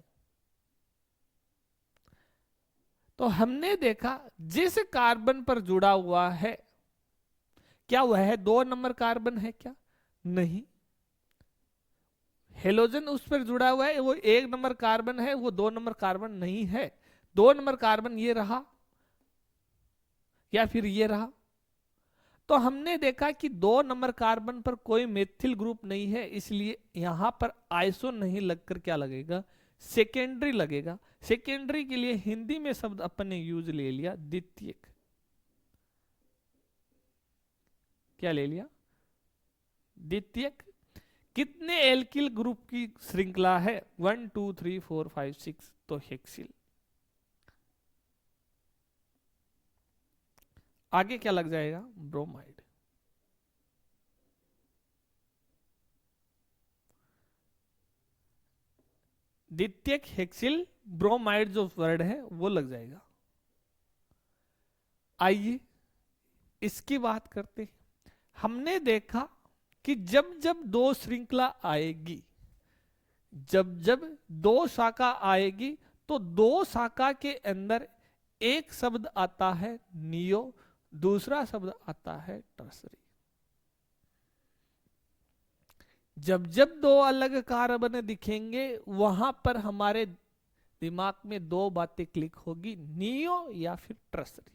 तो हमने देखा जिस कार्बन पर जुड़ा हुआ है, क्या वह 2 नंबर कार्बन है क्या, नहीं। हेलोजन उस पर जुड़ा हुआ है, वो 1 नंबर कार्बन है, वो 2 नंबर कार्बन नहीं है। 2 नंबर कार्बन ये रहा या फिर ये रहा। तो हमने देखा कि 2 नंबर कार्बन पर कोई मेथिल ग्रुप नहीं है, इसलिए यहां पर आइसो नहीं लगकर क्या लगेगा, सेकेंडरी लगेगा। सेकेंडरी के लिए हिंदी में शब्द अपन ने यूज ले लिया द्वितीयक। क्या ले लिया, द्वितीयक। कितने एल्किल ग्रुप की श्रृंखला है, 1 2 3 4 5 6, तो हेक्सिल। आगे क्या लग जाएगा, ब्रोमाइड। द्वितीयक हेक्सिल ब्रोमाइड जो वर्ड है वो लग जाएगा। आइए इसकी बात करते हैं। हमने देखा कि जब जब 2 श्रृंखला आएगी, जब जब 2 शाखा आएगी, तो 2 शाखा के अंदर एक शब्द आता है नियो, दूसरा शब्द आता है टर्सरी। जब जब 2 अलग कार्बन दिखेंगे वहां पर हमारे दिमाग में 2 बातें क्लिक होगी, नियो या फिर टर्सरी।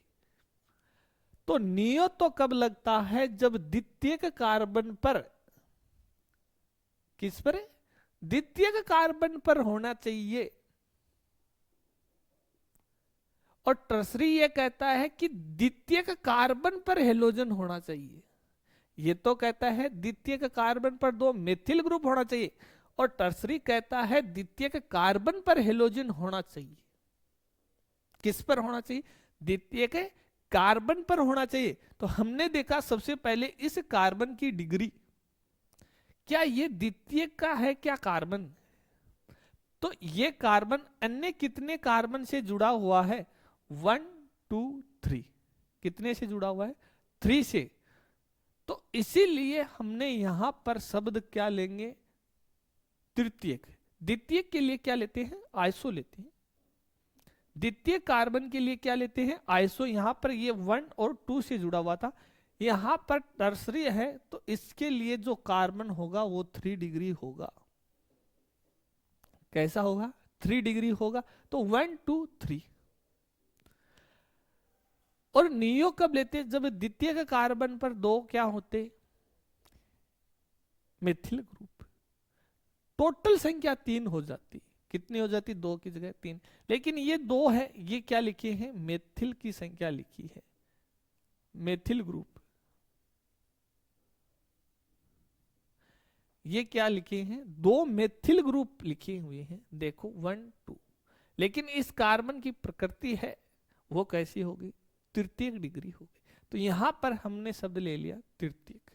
तो नियो तो कब लगता है, जब द्वितीयक कार्बन पर, किस पर, द्वितीयक कार्बन पर होना चाहिए। और टर्सरी ये कहता है कि द्वितीयक कार्बन पर हेलोजन होना चाहिए। ये तो कहता है द्वितीयक कार्बन पर 2 मेथिल ग्रुप होना चाहिए, और टर्सरी कहता है द्वितीयक कार्बन पर हेलोजन होना चाहिए। किस पर होना चाहिए, द्वितीयक कार्बन पर होना चाहिए। तो हमने देखा सबसे पहले इस कार्बन की डिग्री, क्या ये द्वितीयक का है क्या कार्बन, तो ये कार्बन अन्य कितने कार्बन से जुड़ा हुआ है, 1 2 3, कितने से जुड़ा हुआ है, 3 से। तो इसीलिए हमने यहां पर शब्द क्या लेंगे, तृतीयक। द्वितीयक के लिए क्या लेते हैं, आइसो लेते हैं। द्वितीय कार्बन के लिए क्या लेते हैं, आइसो। यहां पर ये 1 और 2 से जुड़ा हुआ था, यहां पर टर्सरी है, तो इसके लिए जो कार्बन होगा वो 3 डिग्री होगा। कैसा होगा, 3 डिग्री होगा। तो 1 2 3, और नियो कब लेते हैं? जब द्वितीय कार्बन पर दो क्या होते, मिथिल ग्रुप। टोटल संख्या 3 हो जाती। कितनी हो जाती? 2 की जगह 3। लेकिन ये 2 है, ये क्या लिखे हैं? मेथिल की संख्या लिखी है, मेथिल ग्रुप। ये क्या लिखे हैं? 2 मेथिल ग्रुप लिखे हुए हैं, देखो 1 2। लेकिन इस कार्बन की प्रकृति है वो कैसी होगी? तृतीयक डिग्री होगी। तो यहां पर हमने शब्द ले लिया तृतीयक।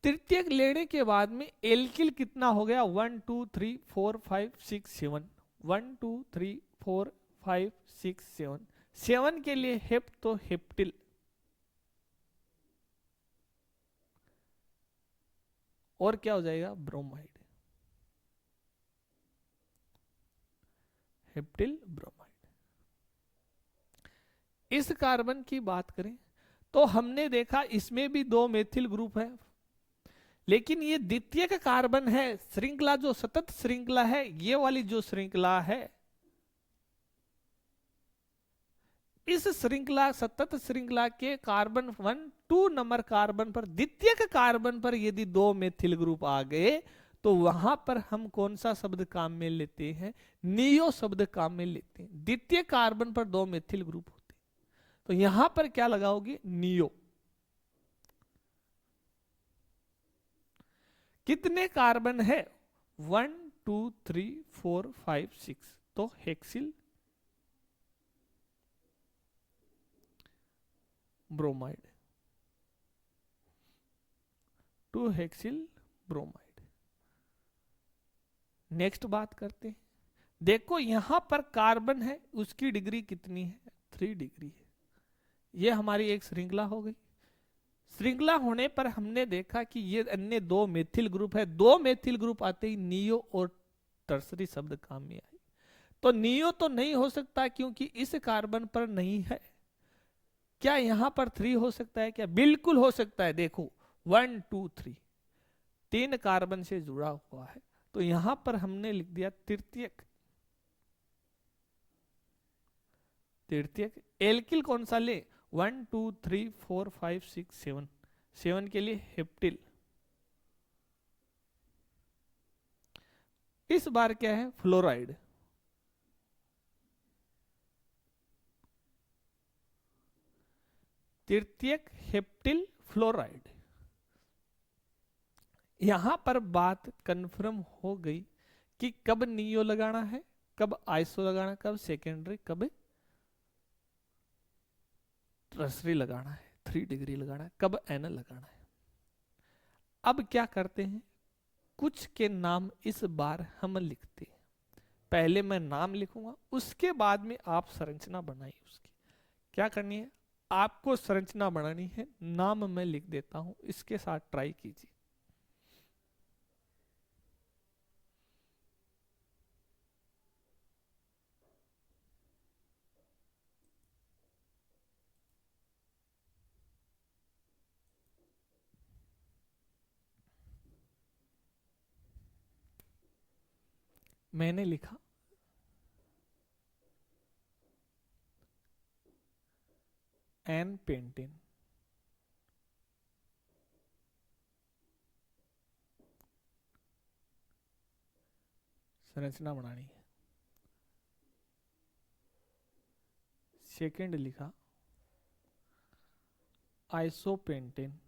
तृतीयक लेने के बाद में एल्किल कितना हो गया? 1 2 3 4 5 6 7। 1 2 3 4 5 6 7। 7 के लिए हेप तो हेप्टिल। और क्या हो जाएगा? ब्रोमाइड। Heptyl bromide. इस कार्बन की बात करें तो हमने देखा इसमें भी 2 मेथिल ग्रुप है, लेकिन ये द्वितीयक कार्बन है। श्रृंखला जो सतत श्रृंखला है, ये वाली जो श्रृंखला है, इस श्रृंखला सतत श्रृंखला के कार्बन 1 2 नंबर कार्बन पर, द्वितीयक कार्बन पर यदि 2 मेथिल ग्रुप आ गए तो वहां पर हम कौन सा शब्द काम में लेते हैं? नियो शब्द काम में लेते हैं। द्वितीय कार्बन पर 2 मेथिल ग्रुप होते हैं, तो यहां पर क्या लगाओगे? नियो। कितने कार्बन है? 1 2 3 4 5 6। तो hexyl bromide, 2 hexyl bromide. Next बात करते हैं। देखो यहां पर कार्बन है, उसकी डिग्री कितनी है? 3 डिग्री है। ये हमारी एक श्रृंखला हो गई। श्रृंखला होने पर हमने देखा कि ये अन्य 2 मेथिल ग्रुप है। 2 मेथिल ग्रुप आते ही नियो और टर्सरी शब्द काम में आई। तो नियो तो नहीं हो सकता क्योंकि इस कार्बन पर नहीं है। क्या यहां पर 3 हो सकता है क्या? बिल्कुल हो सकता है। देखो 1 2 3, 3 कार्बन से जुड़ा हुआ है, तो यहां पर हमने लिख दिया तृतीयक। तृतीयक। एल्किल कौन सा ले? 1 2 3 4 5 6 7। 7 के लिए हेप्टिल। इस बार क्या है? फ्लोराइड। तृतीयक हेप्टिल फ्लोराइड। यहां पर बात कंफर्म हो गई कि कब नियो लगाना है, कब आइसो लगाना है, कब सेकेंडरी, कब टर्सरी लगाना है, 3 डिग्री लगाना है, कब एनल लगाना है। अब क्या करते हैं? कुछ के नाम इस बार हम लिखते हैं। पहले मैं नाम लिखूंगा, उसके बाद में आप संरचना बनाइए उसकी। क्या करनी है? आपको संरचना बनानी है। नाम मैं लिख देता हूं, इसके साथ ट्राई कीजिए। मैंने लिखा एन पेंटेन। संरचना बनानी है। सेकंड लिखा आइसोपेंटेन।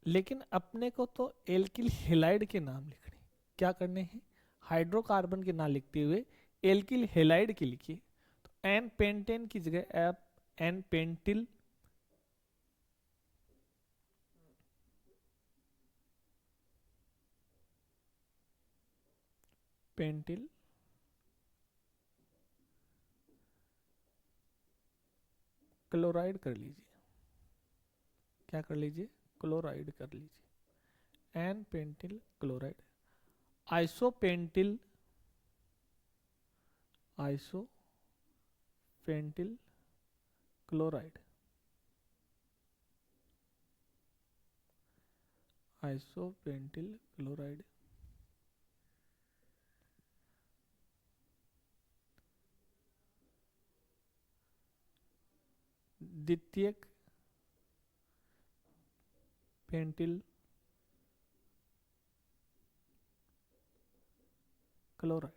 लेकिन अपने को तो एल्किल हेलाइड के नाम लिखने। क्या करने हैं? हाइड्रोकार्बन के नाम लिखते हुए एल्किल हेलाइड के लिखिए। तो एन पेंटेन की जगह आप एन पेंटिल, पेंटिल क्लोराइड कर लीजिए। क्या कर लीजिए? क्लोराइड कर लीजिए। N pentyl chloride. Isopentyl, isopentyl chloride, isopentyl chloride. द्वितीयक pentyl chloride.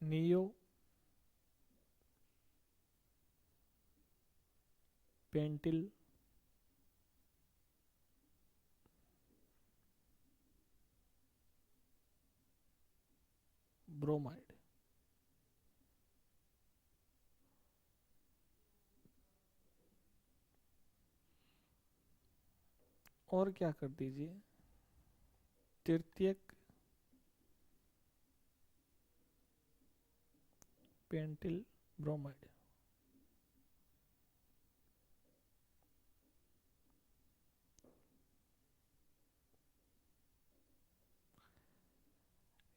Neo pentyl bromide. और क्या कर दीजिए, तृतीयक पेंटिल ब्रोमाइड।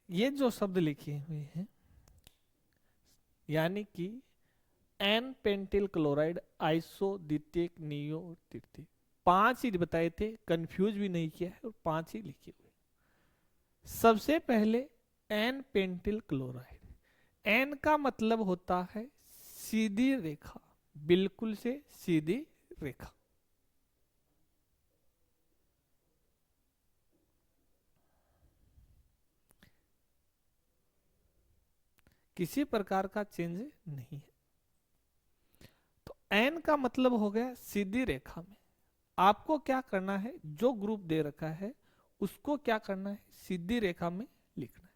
ये जो शब्द लिखे हुए हैं, यानी कि एन पेंटिल क्लोराइड, आइसो, द्वितीयक, नियो और तृतीयक, 5 ही बताए थे, कंफ्यूज भी नहीं किया है और 5 ही लिखे हुए। सबसे पहले एन पेंटिल क्लोराइड, एन का मतलब होता है सीधी रेखा, बिल्कुल से सीधी रेखा। किसी प्रकार का चेंज नहीं है। तो एन का मतलब हो गया सीधी रेखा में। आपको क्या करना है, जो ग्रुप दे रखा है उसको क्या करना है, सीधी रेखा में लिखना है।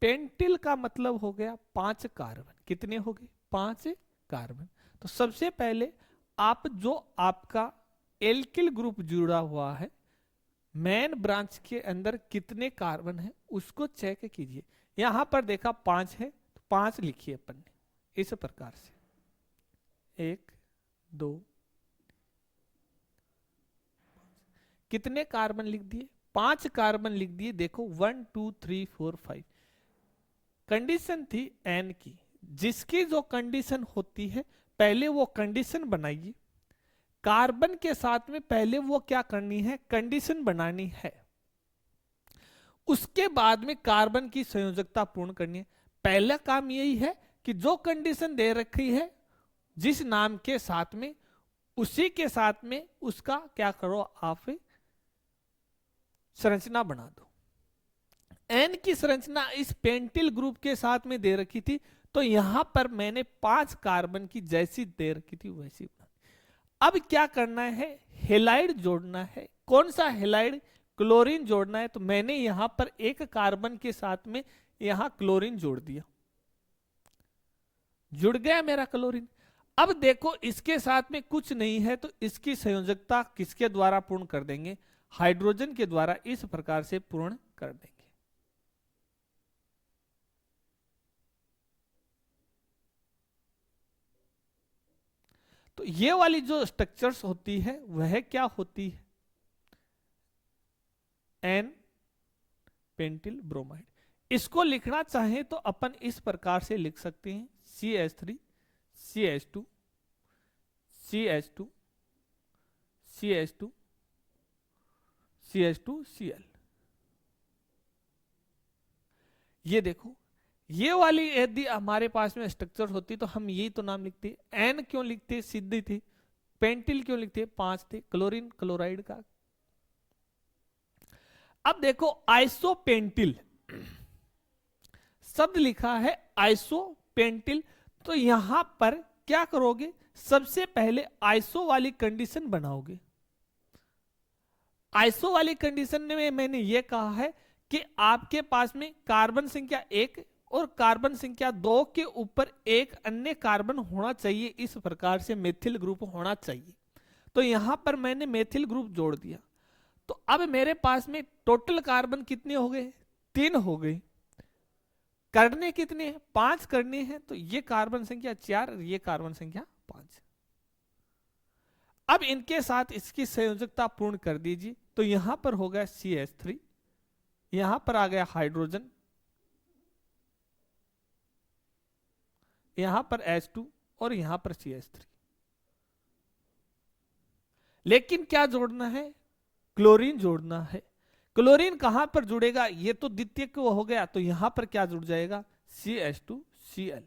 पेंटिल का मतलब हो गया 5 कार्बन। कितने हो गए, 5 कार्बन। तो सबसे पहले आप जो आपका एल्किल ग्रुप जुड़ा हुआ है, मेन ब्रांच के अंदर कितने कार्बन है उसको चेक कीजिए। यहां पर देखा 5 है, तो 5 लिखिए अपन ने इस प्रकार से, 1 2, कितने कार्बन लिख दिए, 5 कार्बन लिख दिए। देखो 1 2 3 4 5, कंडीशन थी एन की। जिसकी जो कंडीशन होती है पहले वो कंडीशन बनाइए, कार्बन के साथ में पहले वो क्या करनी है, कंडीशन बनानी है, उसके बाद में कार्बन की संयोजकता पूर्ण करनी है। पहला काम यही है कि जो कंडीशन दे रखी है जिस नाम के साथ में, उसी के साथ में उसका क्या करो, आप संरचना बना दो। एन की संरचना इस पेंटिल ग्रुप के साथ में दे रखी थी, तो यहां पर मैंने 5 कार्बन की जैसी दे रखी थी वैसी बना। अब क्या करना है, हेलाइड जोड़ना है। कौन सा हेलाइड, क्लोरीन जोड़ना है। तो मैंने यहां पर 1 कार्बन के साथ में यहां क्लोरीन जोड़ दिया, जुड़ गया मेरा क्लोरीन। अब देखो इसके साथ में कुछ नहीं है, तो इसकी संयोजकता किसके द्वारा पूर्ण कर देंगे, हाइड्रोजन के द्वारा इस प्रकार से पूर्ण कर देंगे। तो ये वाली जो स्ट्रक्चर्स होती है वह क्या होती है, एन पेंटिल ब्रोमाइड। इसको लिखना चाहे तो अपन इस प्रकार से लिख सकते हैं, CH3 CH2 CH2 CH2 CH2 Cl। ये देखो, ये वाली यदि हमारे पास में स्ट्रक्चर होती तो हम यही तो नाम लिखते। एन क्यों लिखते, सिद्धि थी। पेंटिल क्यों लिखते, 5 थे, क्लोरीन क्लोराइड का। अब देखो आइसोपेंटिल शब्द लिखा है, आइसोपेंटिल। तो यहां पर क्या करोगे, सबसे पहले आइसो वाली कंडीशन बनाओगे। आइसो वाली कंडीशन में मैंने यह कहा है कि आपके पास में कार्बन संख्या 1 और कार्बन संख्या 2 के ऊपर एक अन्य कार्बन होना चाहिए, इस प्रकार से मेथिल ग्रुप होना चाहिए। तो यहां पर मैंने मेथिल ग्रुप जोड़ दिया। तो अब मेरे पास में टोटल कार्बन कितने हो गए, 3 हो गए। करने कितने हैं, 5 करने हैं। तो ये कार्बन संख्या 4 और ये कार्बन संख्या 5। अब इनके साथ इसकी संयोजकता पूर्ण कर दीजिए, तो यहां पर हो गया CH3, यहां पर आ गया हाइड्रोजन, यहां पर H2 और यहां पर CH3। लेकिन क्या जोड़ना है? क्लोरीन जोड़ना है। क्लोरीन कहां पर जुड़ेगा? ये तो द्वितीयक हो गया, तो यहां पर क्या जुड़ जाएगा? CH2Cl।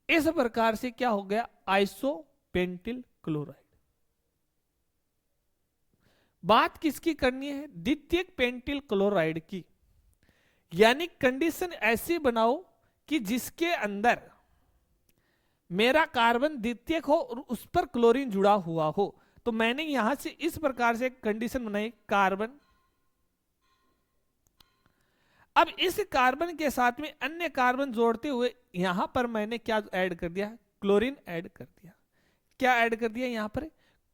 इस प्रकार से क्या हो गया? आइसोपेंटिल क्लोराइड। बात किसकी करनी है? द्वितीयक पेंटिल क्लोराइड की। यानी कंडीशन ऐसी बनाओ कि जिसके अंदर मेरा कार्बन द्वितीयक हो और उस पर क्लोरीन जुड़ा हुआ हो। तो मैंने यहां से इस प्रकार से कंडीशन बनाई, कार्बन। अब इस कार्बन के साथ में अन्य कार्बन जोड़ते हुए यहां पर मैंने क्या ऐड कर दिया? क्लोरीन ऐड कर दिया। क्या ऐड कर दिया? यहां पर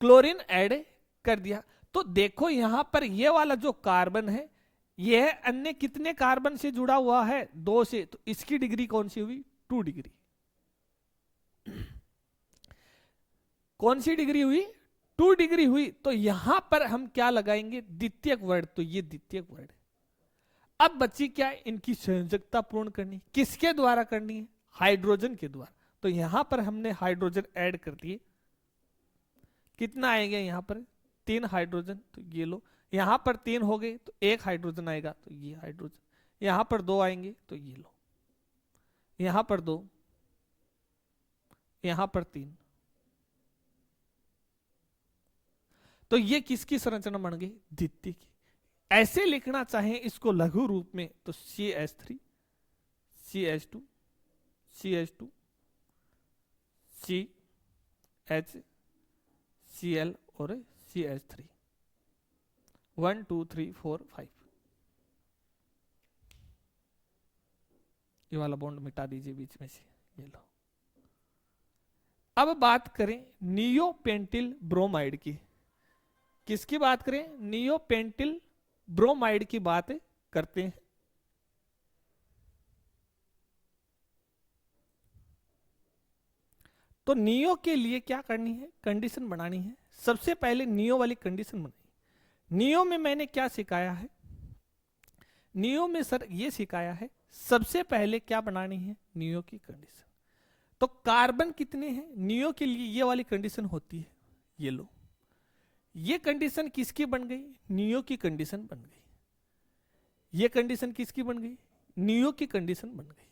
क्लोरीन ऐड कर दिया। तो देखो यहां पर ये वाला जो कार्बन है, यह अन्य कितने कार्बन से जुड़ा हुआ है? 2 से। तो इसकी डिग्री कौन सी हुई? 2 डिग्री। कौन सी डिग्री हुई? 2 डिग्री हुई। तो यहां पर हम क्या लगाएंगे? द्वितीयक वर्ड। तो ये द्वितीयक वर्ड। अब बची क्या? इनकी संयोजकता पूर्ण करनी। किसके द्वारा करनी है? हाइड्रोजन के द्वारा। तो यहां पर हमने हाइड्रोजन ऐड कर दिए। कितना आएगा यहां पर? 3 हाइड्रोजन। तो ये लो, यहां पर 3 हो गए तो 1 हाइड्रोजन आएगा, तो ये हाइड्रोजन। यहां पर 2 आएंगे तो ये लो, यहां पर 2, यहां पर 3। तो ये किसकी संरचना बन गई? द्वितीय की। ऐसे लिखना चाहें इसको लघु रूप में तो CH3, CH2, CH2, CH, Cl और CH3। 1 2 3 4 5। ये वाला बॉन्ड मिटा दीजिए बीच में से, ये लो। अब बात करें नियोपेंटिल ब्रोमाइड की। किसकी बात करें? नियोपेंटिल ब्रोमाइड की बात करते हैं। तो नियो के लिए क्या करनी है? कंडीशन बनानी है। सबसे पहले नियो वाली कंडीशन बनाई। नियो में मैंने क्या सिखाया है? नियो में सर ये सिखाया है, सबसे पहले क्या बनानी है? नियो की कंडीशन। तो कार्बन कितने हैं? नियो के लिए ये वाली कंडीशन होती है, ये लो। ये कंडीशन किसकी बन गई? नियो की कंडीशन बन गई। ये कंडीशन किसकी बन गई? नियो की कंडीशन बन गई।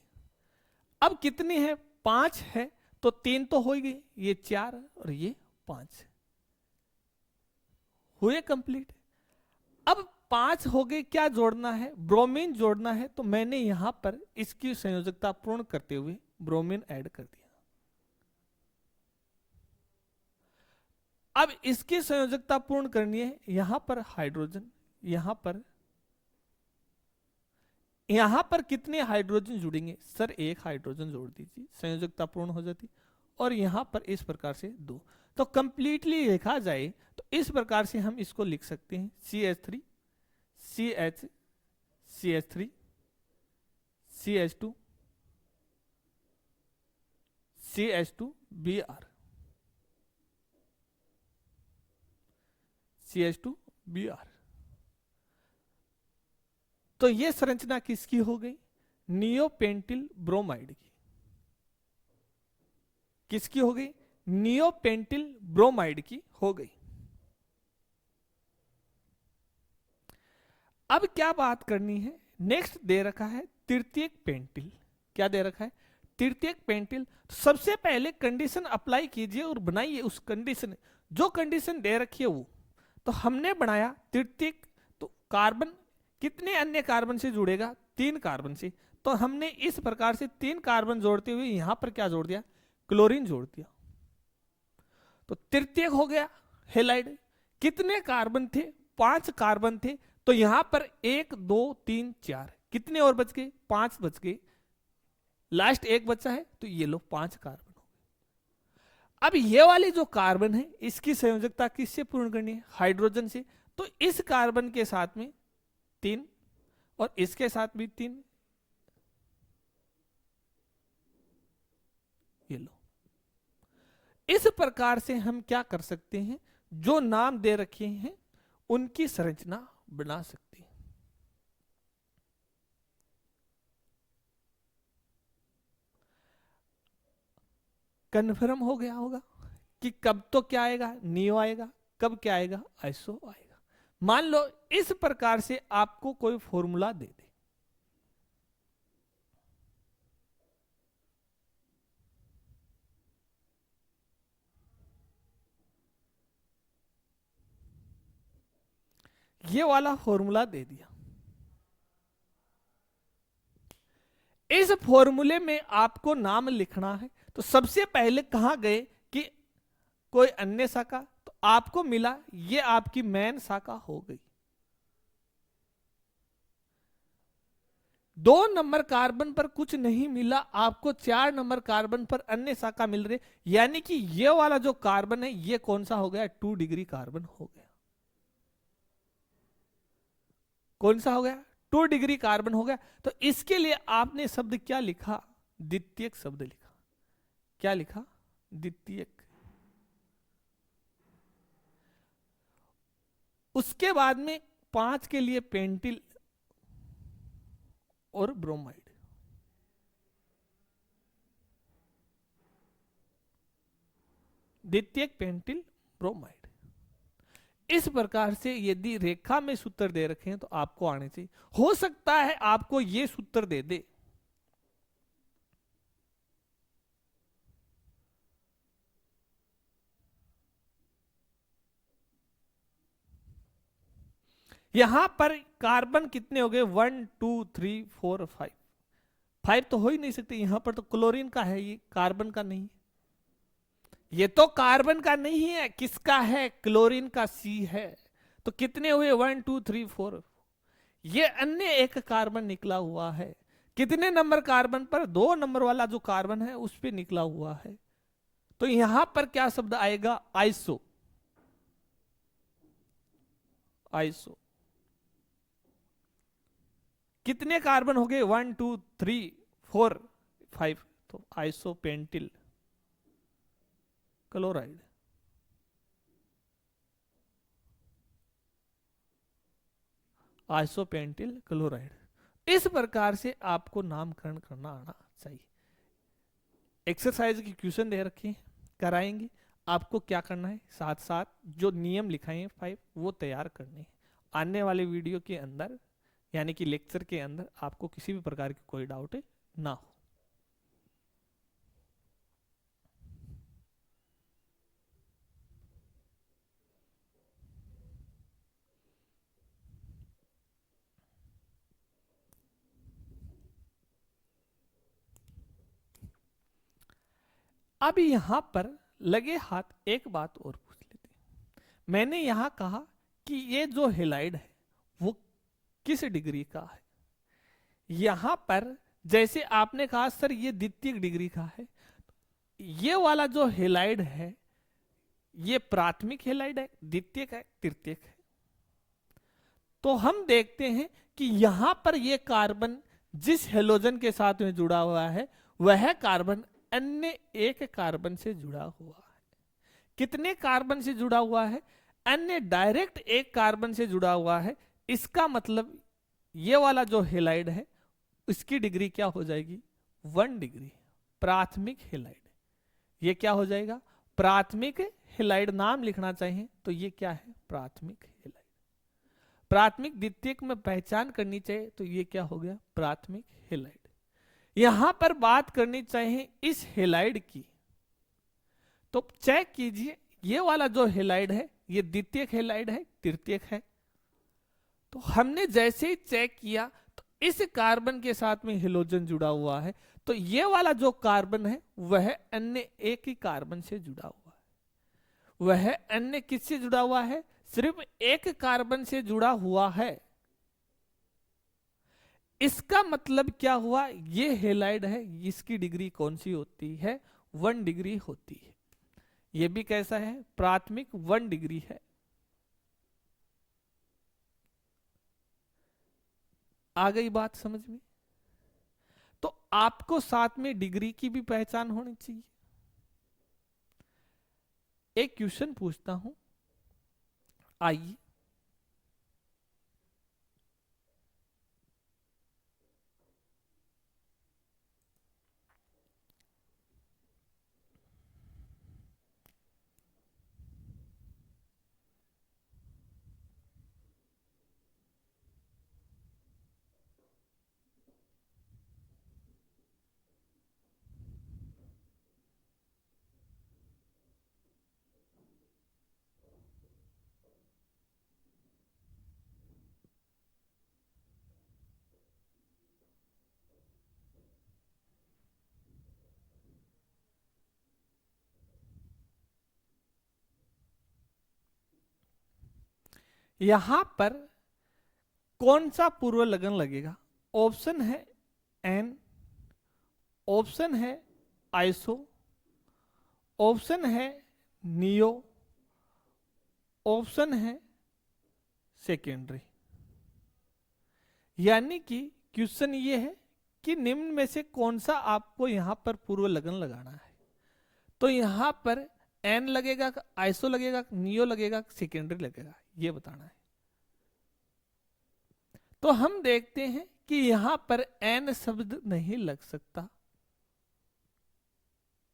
अब कितने हैं? 5 है। तो 3 तो हो ही गई, ये 4 और ये 5 हुए कंप्लीट। अब 5 हो गए, क्या जोड़ना है? ब्रोमीन जोड़ना है। तो मैंने यहां पर इसकी संयोजकता पूर्ण करते हुए ब्रोमीन ऐड कर दिया। अब इसकी संयोजकता पूर्ण करनी है, यहां पर हाइड्रोजन, यहां पर कितने हाइड्रोजन जुड़ेंगे? सर 1 हाइड्रोजन जोड़ दीजिए, संयोजकता पूर्ण हो जाती। और यहां पर इस प्रकार से 2। तो कंप्लीटली लिखा जाए तो इस प्रकार से हम इसको लिख सकते हैं, CH3, CH, CH3, CH2, CH2Br, CH2Br। तो ये संरचना किसकी हो गई? नियोपेंटिल ब्रोमाइड की। किसकी हो गई? नियोपेंटिल ब्रोमाइड की हो गई। अब क्या बात करनी है? नेक्स्ट दे रखा है तृतीयक पेंटिल। क्या दे रखा है? तृतीयक पेंटिल। सबसे पहले कंडीशन अप्लाई कीजिए और बनाइए उस कंडीशन, जो कंडीशन दे रखी है वो। तो हमने बनाया तृतीयक। तो कार्बन कितने अन्य कार्बन से जुड़ेगा? 3 कार्बन से। तो हमने इस प्रकार से 3 कार्बन जोड़ते हुए यहां पर क्या जोड़ दिया? क्लोरीन जोड़ दिया। तो तृतीयक हो गया हेलाइड। कितने कार्बन थे? 5 कार्बन थे। तो यहां पर 1 2 3 4 कितने और बच गए? 5 बच गए। लास्ट 1 बचा है, तो ये लो 5 कार्बन हो गए। अब ये वाली जो कार्बन है, इसकी संयोजकता किससे पूर्ण करनी है? हाइड्रोजन से। तो इस कार्बन के साथ में 3 और इसके साथ भी 3, ये लो। इस प्रकार से हम क्या कर सकते हैं, जो नाम दे रखे हैं उनकी संरचना बना सकते हैं। कन्फर्म हो गया होगा कि कब तो क्या आएगा, नियो आएगा, कब क्या आएगा, आइसो आएगा। मान लो इस प्रकार से आपको कोई फॉर्मूला दे दे, ये वाला फॉर्मूला दे दिया। इस फॉर्मूले में आपको नाम लिखना है, तो सबसे पहले कहां गए कि कोई अन्य शाखा, तो आपको मिला ये आपकी मेन शाखा हो गई। 2 नंबर कार्बन पर कुछ नहीं मिला, आपको 4 नंबर कार्बन पर अन्य शाखा मिल रही, यानी कि ये वाला जो कार्बन है ये कौन सा हो गया, 2 डिग्री कार्बन हो गया। कौन सा हो गया, 2 डिग्री कार्बन हो गया। तो इसके लिए आपने शब्द क्या लिखा, द्वितीयक शब्द लिखा। क्या लिखा, द्वितीयक। उसके बाद में 5 के लिए पेंटिल और ब्रोमाइड। द्वितीयक, पेंटिल, ब्रोमाइड। इस प्रकार से यदि रेखा में सूत्र दे रखे हैं तो आपको आने चाहिए। हो सकता है आपको ये सूत्र दे दे, यहां पर कार्बन कितने हो गए, 1 2 3 4 5। 5 तो हो ही नहीं सकते, यहां पर तो क्लोरीन का है, ये कार्बन का नहीं। ये तो कार्बन का नहीं है, किसका है, क्लोरीन का, सी है। तो कितने हुए, 1 2 3 4। ये अन्य एक कार्बन निकला हुआ है। कितने नंबर कार्बन पर, 2 नंबर वाला जो कार्बन है उस पर निकला हुआ है। तो यहां पर क्या शब्द आएगा, आइसो। आइसो। कितने कार्बन हो गए, 1 2 3 4 5। तो आइसोपेंटिल क्लोराइड। Isopentyl chloride. इस प्रकार से आपको नामकरण करना आना चाहिए। एक्सरसाइज की क्वेश्चन दे रखे हैं, कराएंगे। आपको क्या करना है, साथ साथ जो नियम लिखाए हैं 5 वो तैयार करने हैं। आने वाले वीडियो के अंदर यानी कि लेक्चर के अंदर आपको किसी भी प्रकार की कोई डाउट ना हो। अब यहां पर लगे हाथ एक बात और पूछ लेते हैं। मैंने यहां कहा कि ये जो हेलाइड है वो किस डिग्री का है। यहां पर जैसे आपने कहा सर ये द्वितीय डिग्री का है, ये वाला जो हेलाइड है ये प्राथमिक हेलाइड है, द्वितीयक है, तृतीयक है। तो हम देखते हैं कि यहां पर ये कार्बन जिस हेलोजन के साथ में जुड़ा हुआ है वह कार्बन अन्य एक कार्बन से जुड़ा हुआ है। कितने कार्बन से जुड़ा हुआ है, अन्य डायरेक्ट एक कार्बन से जुड़ा हुआ है। इसका मतलब ये वाला जो हेलाइड है इसकी डिग्री क्या हो जाएगी, 1 डिग्री। प्राथमिक हेलाइड, ये क्या हो जाएगा, प्राथमिक हेलाइड। नाम लिखना चाहिए तो ये क्या है, प्राथमिक हेलाइड। प्राथमिक द्वितीयक में पहचान करनी चाहिए तो ये क्या हो गया, प्राथमिक हेलाइड। यहां पर बात करनी चाहिए इस हेलाइड की, तो चेक कीजिए ये वाला जो हेलाइड है ये द्वितीयक हेलाइड है, तृतीयक है। तो हमने जैसे ही चेक किया तो इस कार्बन के साथ में हेलोजन जुड़ा हुआ है, तो ये वाला जो कार्बन है वह अन्य एक ही कार्बन से जुड़ा हुआ है। वह अन्य किससे जुड़ा हुआ है, सिर्फ एक कार्बन से जुड़ा हुआ है। इसका मतलब क्या हुआ, ये हेलाइड है, इसकी डिग्री कौन सी होती है, 1 डिग्री होती है। ये भी कैसा है, प्राथमिक 1 डिग्री है। आ गई बात समझ में। तो आपको साथ में डिग्री की भी पहचान होनी चाहिए। एक क्वेश्चन पूछता हूं, आइए। यहां पर कौन सा पूर्व लगन लगेगा? ऑप्शन है एन, ऑप्शन है आइसो, ऑप्शन है नियो, ऑप्शन है सेकेंडरी। यानी कि क्वेश्चन ये है कि निम्न में से कौन सा आपको यहां पर पूर्व लगन लगाना है। तो यहां पर एन लगेगा, आइसो लगेगा, नियो लगेगा, सेकेंडरी लगेगा, ये बताना है। तो हम देखते हैं कि यहां पर एन शब्द नहीं लग सकता,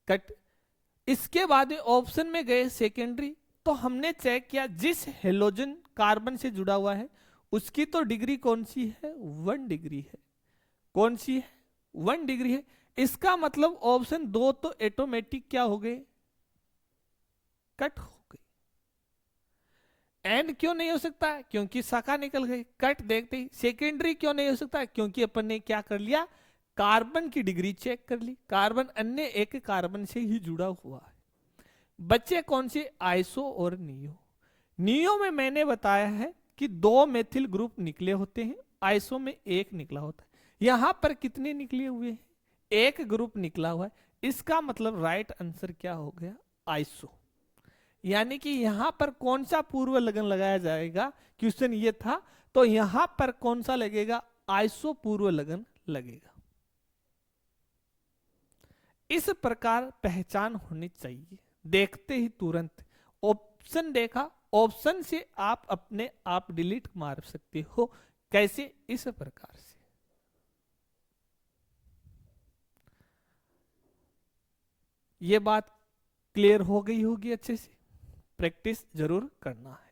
कट। इसके बाद ऑप्शन में गए सेकेंडरी, तो हमने चेक किया जिस हेलोजन कार्बन से जुड़ा हुआ है उसकी तो डिग्री कौन सी है? 1 डिग्री है। कौन सी है? 1 डिग्री है। इसका मतलब ऑप्शन 2 तो ऑटोमेटिक क्या हो गए? कट हो गई। एंड क्यों नहीं हो सकता? क्योंकि शाखा निकल गई, कट देखते ही। सेकेंडरी क्यों नहीं हो सकता? क्योंकि अपन ने क्या कर लिया? कार्बन की डिग्री चेक कर ली, कार्बन अन्य एक कार्बन से ही जुड़ा हुआ है। बच्चे कौन से? आइसो और नियो। नियो में मैंने बताया है कि 2 मेथिल ग्रुप निकले होते हैं, आइसो में 1 निकला होता है। यहां पर कितने निकले हुए हैं? 1 ग्रुप निकला हुआ है। इसका मतलब राइट आंसर क्या हो गया? आइसो। यानी कि यहां पर कौन सा पूर्व लगन लगाया जाएगा? क्वेश्चन ये था, तो यहां पर कौन सा लगेगा? आइसो पूर्व लगन लगेगा। इस प्रकार पहचान होनी चाहिए, देखते ही तुरंत ऑप्शन देखा, ऑप्शन से आप अपने आप डिलीट मार सकते हो। कैसे? इस प्रकार से। ये बात क्लियर हो गई होगी अच्छे से, प्रैक्टिस जरूर करना है।